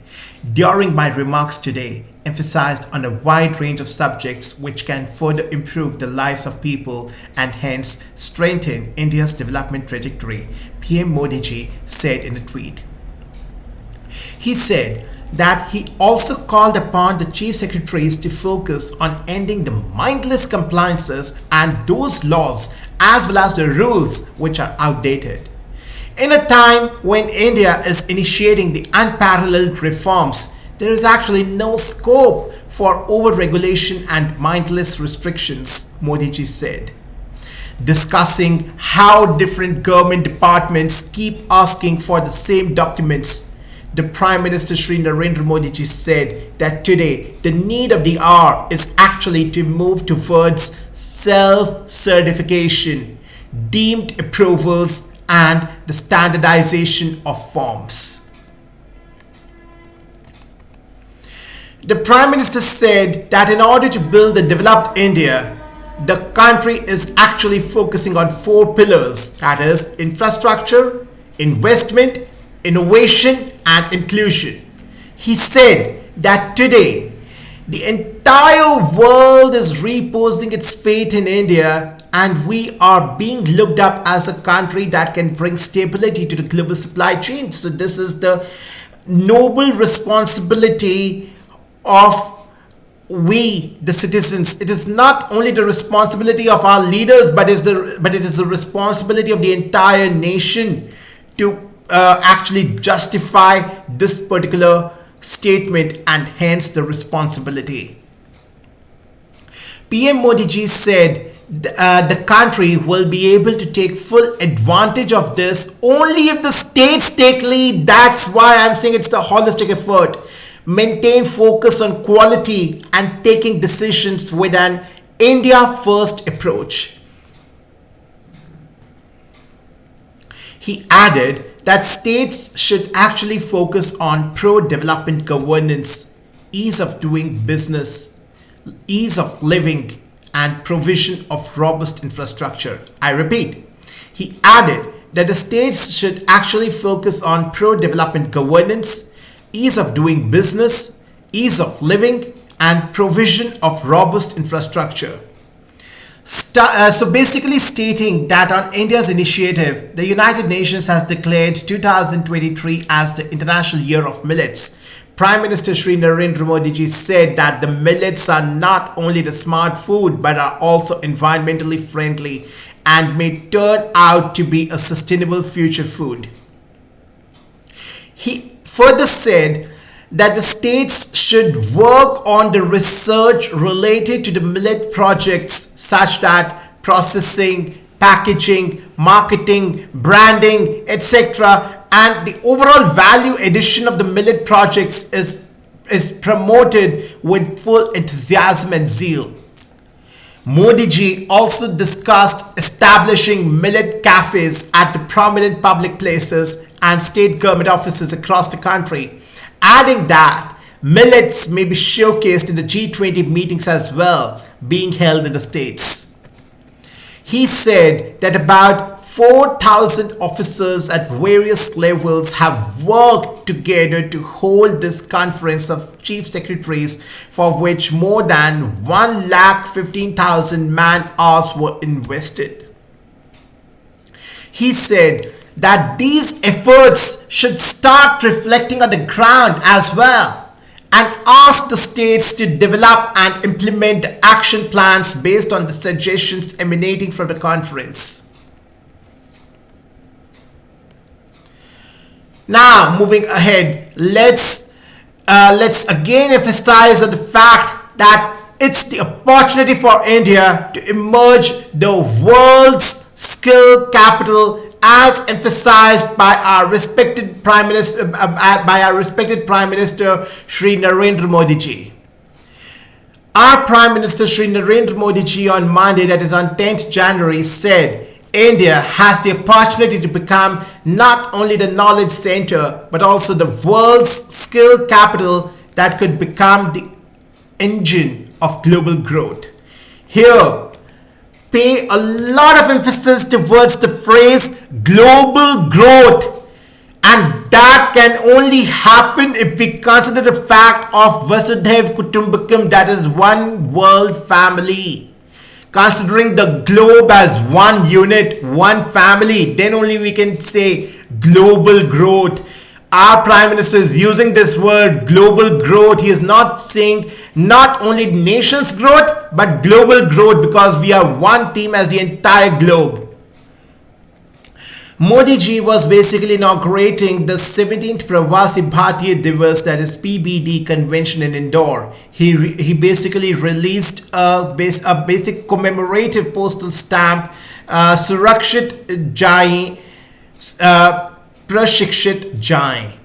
During my remarks today, emphasized on a wide range of subjects which can further improve the lives of people and hence strengthen India's development trajectory, PM Modi ji said in a tweet. He said that he also called upon the chief secretaries to focus on ending the mindless compliances and those laws as well as the rules which are outdated. In a time when India is initiating the unparalleled reforms, there is actually no scope for over-regulation and mindless restrictions, Modi ji said. Discussing how different government departments keep asking for the same documents, the Prime Minister Shri Narendra Modi ji said that today the need of the hour is actually to move towards self-certification, deemed approvals, and the standardization of forms. The Prime Minister said that in order to build a developed India, the country is actually focusing on 4 pillars, that is, infrastructure, investment, innovation, and inclusion. He said that today the entire world is reposing its faith in India, and we are being looked up as a country that can bring stability to the global supply chain. So this is the noble responsibility of we the citizens. It is not only the responsibility of our leaders, but it is the responsibility of the entire nation to actually justify this particular statement, and hence the responsibility. PM Modi ji said the country will be able to take full advantage of this only if the states take lead. That's why I'm saying it's the holistic effort. Maintain focus on quality and taking decisions with an India first approach. He added that states should actually focus on pro-development governance, ease of doing business, ease of living, and provision of robust infrastructure. I repeat, he added that the states should actually focus on pro-development governance, ease of doing business, ease of living, and provision of robust infrastructure. So basically stating that on India's initiative, the United Nations has declared 2023 as the International Year of Millets. Prime Minister Shri Narendra Modi ji said that the millets are not only the smart food but are also environmentally friendly and may turn out to be a sustainable future food. He further said that the states should work on the research related to the millet projects, such that processing, packaging, marketing, branding, etc., and the overall value addition of the millet projects is promoted with full enthusiasm and zeal. Modi ji also discussed establishing millet cafes at the prominent public places and state government offices across the country, adding that millets may be showcased in the G20 meetings as well, being held in the states. He said that about 4,000 officers at various levels have worked together to hold this conference of chief secretaries, for which more than 1,15,000 man-hours were invested. He said that these efforts should start reflecting on the ground as well, and ask the states to develop and implement action plans based on the suggestions emanating from the conference. Now, moving ahead, let's again emphasize on the fact that it's the opportunity for India to emerge the world's skill capital, as emphasized by our respected Prime Minister, Shri Narendra Modi ji. Our Prime Minister Shri Narendra Modi ji on Monday, that is on 10th January, said India has the opportunity to become not only the knowledge center but also the world's skill capital that could become the engine of global growth. Here, pay a lot of emphasis towards the phrase global growth, and that can only happen if we consider the fact of Vasudhaiv Kutumbakam, that is one world family. Considering the globe as one unit, one family, then only we can say global growth. Our Prime Minister is using this word global growth. He is not saying not only nation's growth but global growth, because we are one team as the entire globe. Modi ji was basically inaugurating the 17th Pravasi Bharatiya Divas, that is PBD convention in Indore. He basically released a basic commemorative postal stamp, Surakshit Jai, Prashikshit Jai,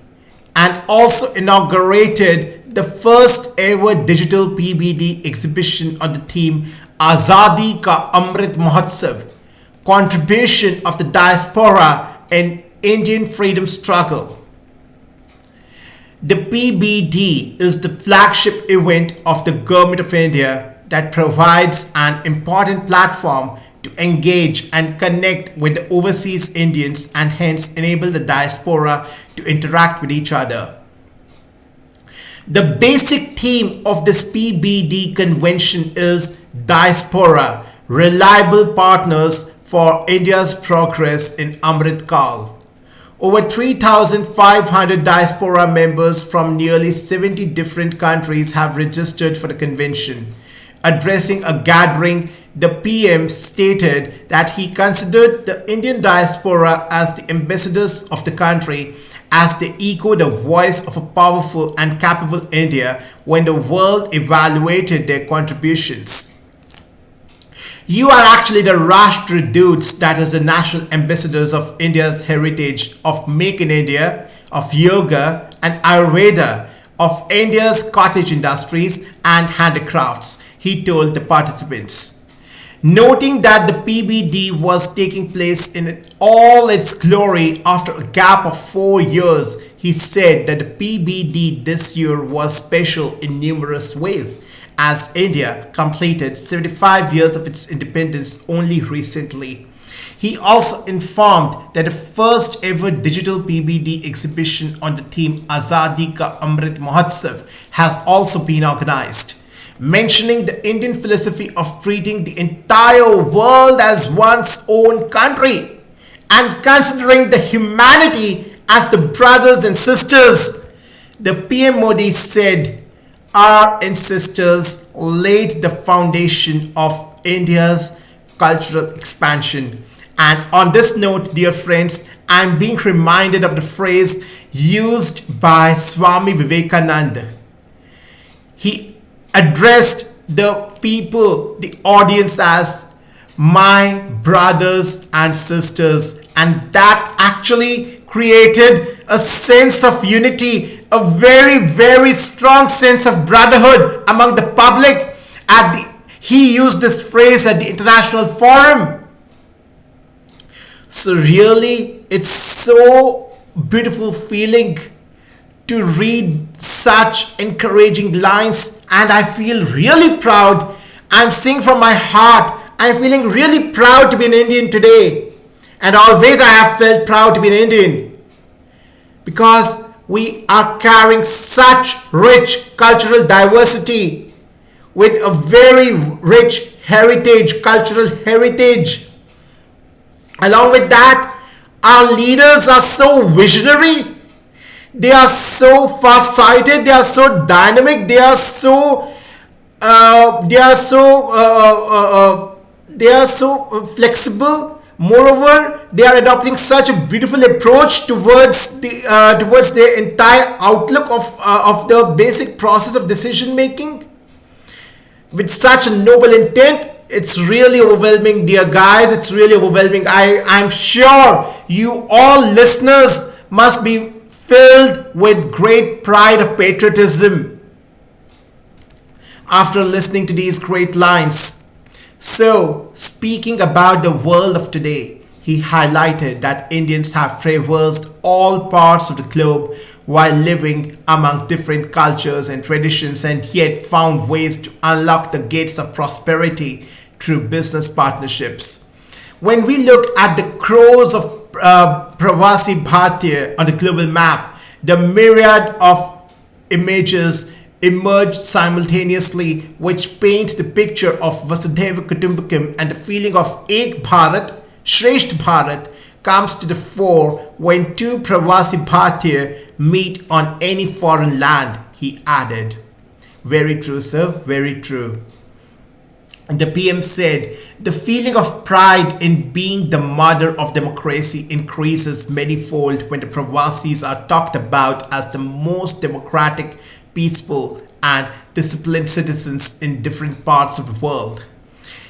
and also inaugurated the first ever digital PBD exhibition on the theme Azadi Ka Amrit Mahotsav, contribution of the diaspora in Indian freedom struggle. The PBD is the flagship event of the Government of India that provides an important platform to engage and connect with the overseas Indians and hence enable the diaspora to interact with each other. The basic theme of this PBD convention is diaspora, reliable partners for India's progress in Amrit Kal. Over 3,500 diaspora members from nearly 70 different countries have registered for the convention. Addressing a gathering, the PM stated that he considered the Indian diaspora as the ambassadors of the country, as they echo the voice of a powerful and capable India when the world evaluated their contributions. You are actually the Rashtraduts, that is the national ambassadors of India's heritage of Make in India, of Yoga and Ayurveda, of India's cottage industries and handicrafts, he told the participants. Noting that the PBD was taking place in all its glory after a gap of 4 years, he said that the PBD this year was special in numerous ways, as India completed 75 years of its independence only recently. He also informed that the first ever digital PBD exhibition on the theme Azadi Ka Amrit Mahotsav has also been organized. Mentioning the Indian philosophy of treating the entire world as one's own country and considering the humanity as the brothers and sisters, the PM Modi said, our ancestors laid the foundation of India's cultural expansion. And on this note, dear friends, I'm being reminded of the phrase used by Swami Vivekananda. He addressed the people, the audience, as my brothers and sisters, and that actually created a sense of unity, a very, very strong sense of brotherhood among the public. He used this phrase at the international forum. So really, it's so beautiful feeling to read such encouraging lines, and I feel really proud. I'm saying from my heart, I'm feeling really proud to be an Indian today. And always I have felt proud to be an Indian, because we are carrying such rich cultural diversity with a very rich heritage, cultural heritage. Along with that, our leaders are so visionary. They are so far-sighted. They are so dynamic. They are so flexible. Moreover, they are adopting such a beautiful approach towards their entire outlook of the basic process of decision making. With such a noble intent, it's really overwhelming, dear guys. It's really overwhelming. I'm sure you all listeners must be filled with great pride of patriotism after listening to these great lines. So, speaking about the world of today, he highlighted that Indians have traversed all parts of the globe while living among different cultures and traditions, and yet found ways to unlock the gates of prosperity through business partnerships. When we look at the crores of Pravasi Bharatiya on the global map, the myriad of images emerge simultaneously which paint the picture of Vasudhaiva Kutumbakam, and the feeling of Ek Bharat, Shresht Bharat comes to the fore when two Pravasi Bharatiya meet on any foreign land, he added. Very true, sir, very true. And the PM said, the feeling of pride in being the mother of democracy increases manyfold when the Pravasis are talked about as the most democratic, peaceful and disciplined citizens in different parts of the world.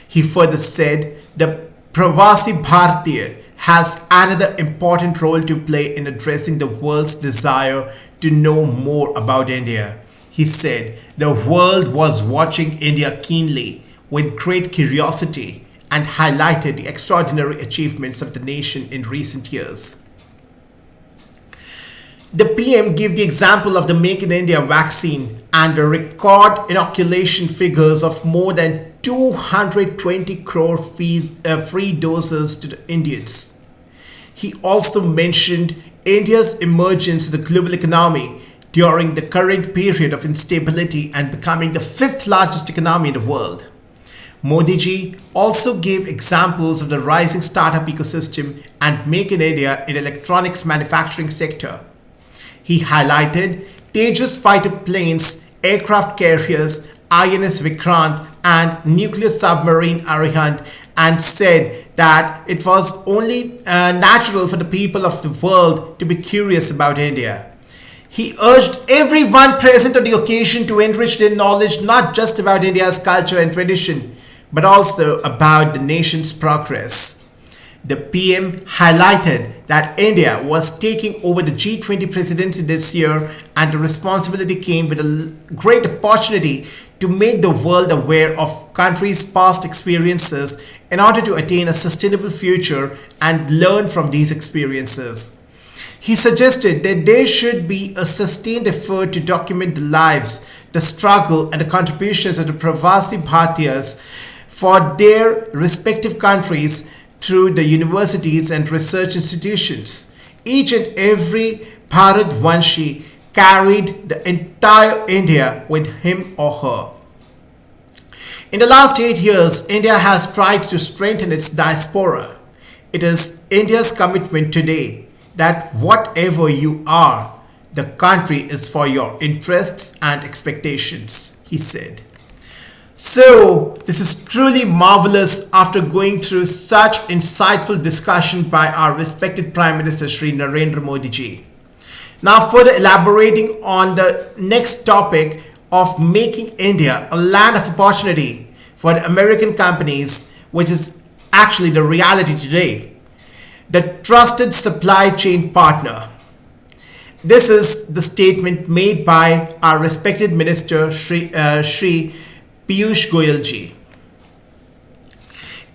He further said, the Pravasi Bharatiya has another important role to play in addressing the world's desire to know more about India. He said, the world was watching India keenly, with great curiosity, and highlighted the extraordinary achievements of the nation in recent years. The PM gave the example of the Make in India vaccine and the record inoculation figures of more than 220 crore free doses to the Indians. He also mentioned India's emergence in the global economy during the current period of instability and becoming the fifth largest economy in the world. Modi ji also gave examples of the rising startup ecosystem and Make in India in electronics manufacturing sector. He highlighted Tejas fighter planes, aircraft carriers, INS Vikrant and nuclear submarine Arihant and said that it was only natural for the people of the world to be curious about India. He urged everyone present on the occasion to enrich their knowledge not just about India's culture and tradition, but also about the nation's progress. The PM highlighted that India was taking over the G20 presidency this year and the responsibility came with a great opportunity to make the world aware of countries' past experiences in order to attain a sustainable future and learn from these experiences. He suggested that there should be a sustained effort to document the lives, the struggle and the contributions of the Pravasi Bhartiyas for their respective countries through the universities and research institutions. Each and every Bharatvanshi carried the entire India with him or her. In the last 8 years, India has tried to strengthen its diaspora. It is India's commitment today that whatever you are, the country is for your interests and expectations, he said. So, this is truly marvelous after going through such insightful discussion by our respected Prime Minister Shri Narendra Modi ji. Now, further elaborating on the next topic of making India a land of opportunity for the American companies, which is actually the reality today. The trusted supply chain partner. This is the statement made by our respected Minister Shri Piyush Goyal ji.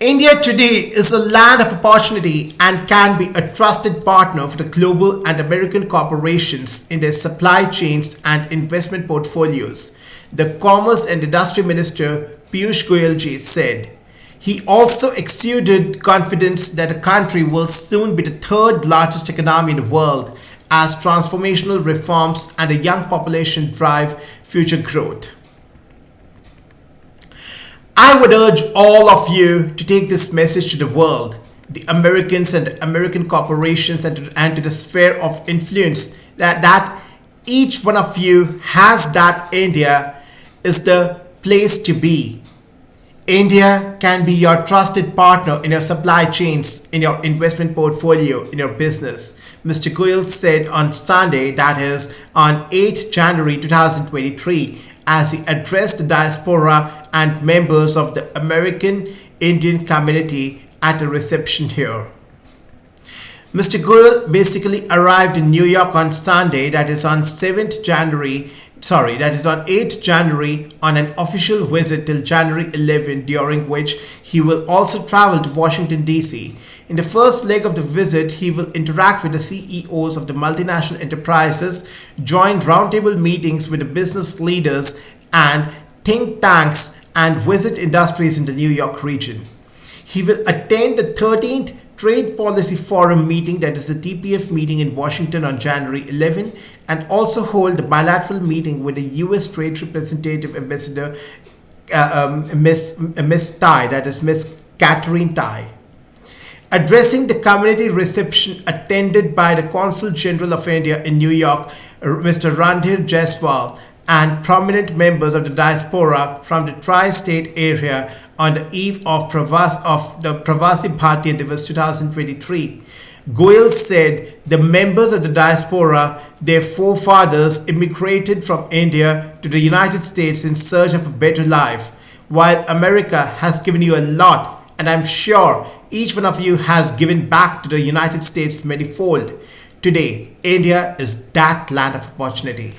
India today is a land of opportunity and can be a trusted partner for the global and American corporations in their supply chains and investment portfolios, the Commerce and Industry Minister Piyush Goyal ji said. He also exuded confidence that the country will soon be the third largest economy in the world as transformational reforms and a young population drive future growth. I would urge all of you to take this message to the world, the Americans and the American corporations and to the sphere of influence that each one of you has that India is the place to be. India can be your trusted partner in your supply chains, in your investment portfolio, in your business. Mr. Goyal said on Sunday, that is on 8th January 2023, as he addressed the diaspora and members of the American Indian community at a reception here. Mr. Goyal basically arrived in New York on Sunday, that is on 8th January on an official visit till January 11, during which he will also travel to Washington DC. In the first leg of the visit, he will interact with the CEOs of the multinational enterprises, join roundtable meetings with the business leaders and think tanks, and visit industries in the New York region. He will attend the 13th Trade Policy Forum meeting, that is the TPF meeting in Washington on January 11, and also hold a bilateral meeting with the US Trade Representative Ambassador Miss Tai, that is Miss Catherine Tai. Addressing the community reception attended by the Consul General of India in New York, Mr. Randhir Jaiswal, and prominent members of the diaspora from the tri-state area on the eve of the Pravasi Bhartiya Divas 2023. Goyal said the members of the diaspora, their forefathers, immigrated from India to the United States in search of a better life. While America has given you a lot, and I'm sure each one of you has given back to the United States manifold, today India is that land of opportunity.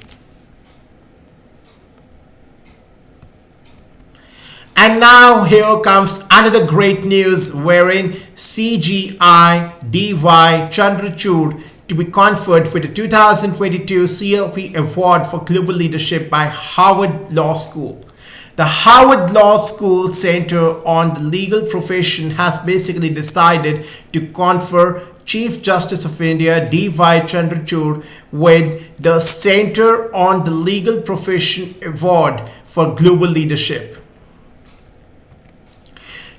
And now here comes another great news, wherein CGI DY Chandrachud to be conferred with the 2022 CLP Award for Global Leadership by Harvard Law School. The Harvard Law School Center on the Legal Profession has basically decided to confer Chief Justice of India D.Y. Chandrachud with the Center on the Legal Profession Award for Global Leadership.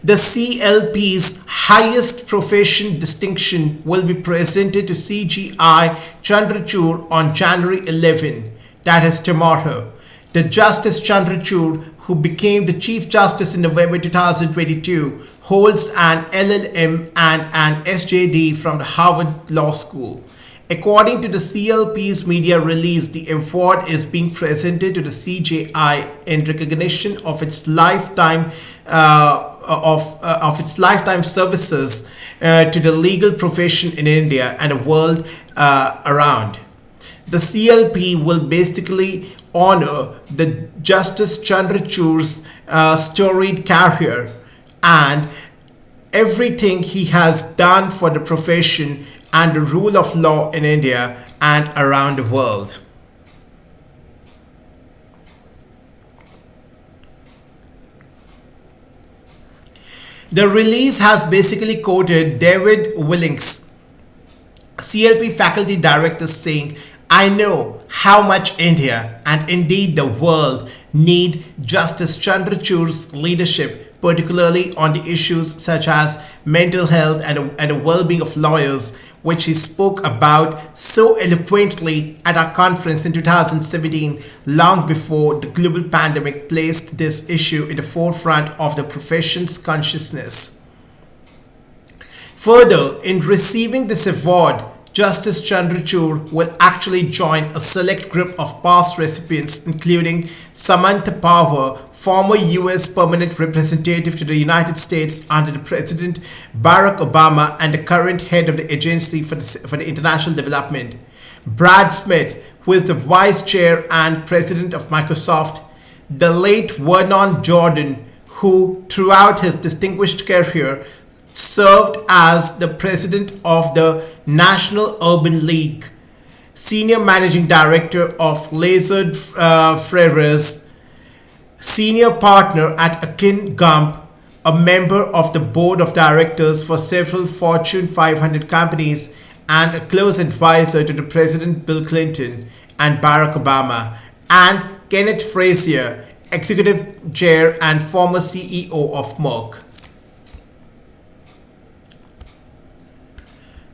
The CLP's highest profession distinction will be presented to CGI Chandrachud on January 11, that is tomorrow. The Justice Chandrachud, who became the Chief Justice in November 2022, holds an LLM and an SJD from the Harvard Law School. According to the CLP's media release, the award is being presented to the CJI in recognition of its lifetime its lifetime services to the legal profession in India and the world around. The CLP will basically honor the Justice Chandrachud's storied career and everything he has done for the profession and the rule of law in India and around the world. The release has basically quoted David Willings, CLP faculty director, saying, "I know how much India and indeed the world need Justice Chandrachud's leadership, particularly on the issues such as mental health and the well-being of lawyers, which he spoke about so eloquently at our conference in 2017, long before the global pandemic placed this issue in the forefront of the profession's consciousness." Further, in receiving this award, Justice Chandrachud will actually join a select group of past recipients, including Samantha Power, former U.S. permanent representative to the United States under the President Barack Obama and the current head of the Agency for the International Development; Brad Smith, who is the vice chair and president of Microsoft; the late Vernon Jordan, who throughout his distinguished career served as the president of the National Urban League, senior managing director of Lazard Freres, senior partner at Akin Gump, a member of the board of directors for several Fortune 500 companies, and a close advisor to the President Bill Clinton and Barack Obama; and Kenneth Frazier, executive chair and former CEO of Merck.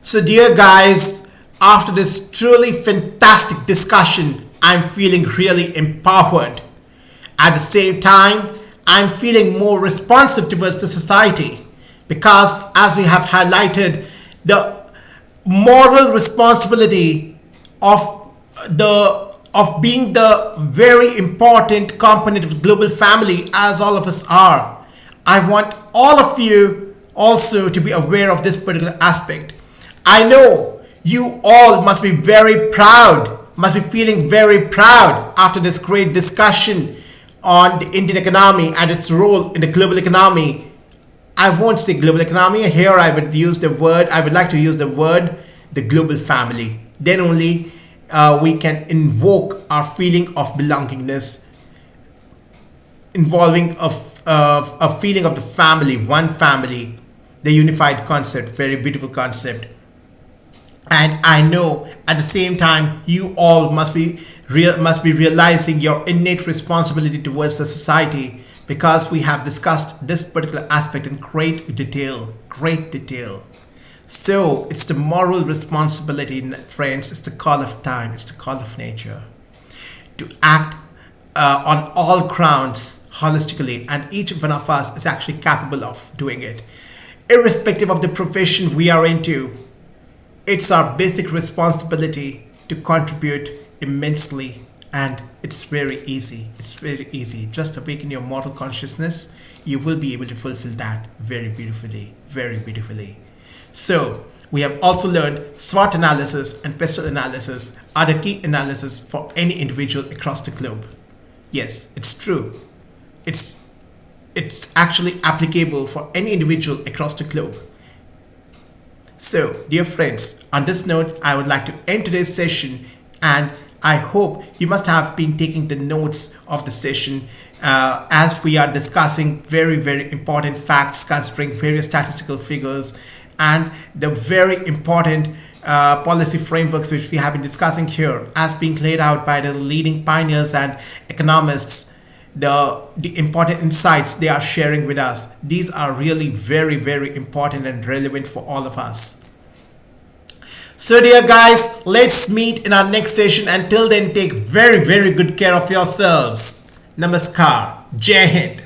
So dear guys, after this truly fantastic discussion, I'm feeling really empowered. At the same time, I'm feeling more responsive towards the society because, as we have highlighted, the moral responsibility of being the very important component of the global family, as all of us are. I want all of you also to be aware of this particular aspect. I know you all must be very proud, must be feeling very proud after this great discussion on the Indian economy and its role in the global economy. I won't say global economy. Here I would like to use the word the global family. Then only we can invoke our feeling of belongingness, involving a feeling of the family, one family, the unified concept, very beautiful concept. And I know at the same time you all must be realizing your innate responsibility towards the society, because we have discussed this particular aspect in great detail. So it's the moral responsibility, friends. It's the call of time. It's the call of nature to act on all grounds holistically, and each one of us is actually capable of doing it, irrespective of the profession we are into. It's our basic responsibility to contribute immensely, and it's very easy. It's very easy. Just awaken your moral consciousness. You will be able to fulfill that very beautifully, very beautifully. So we have also learned SWOT analysis and pestle analysis are the key analysis for any individual across the globe. Yes, it's true. It's actually applicable for any individual across the globe. So, dear friends, on this note, I would like to end today's session, and I hope you must have been taking the notes of the session as we are discussing very, very important facts considering various statistical figures and the very important policy frameworks which we have been discussing here as being laid out by the leading pioneers and economists, the important insights they are sharing with us. These are really very, very important and relevant for all of us. So dear guys, let's meet in our next session. Until then, take very, very good care of yourselves. Namaskar. Jai Hind.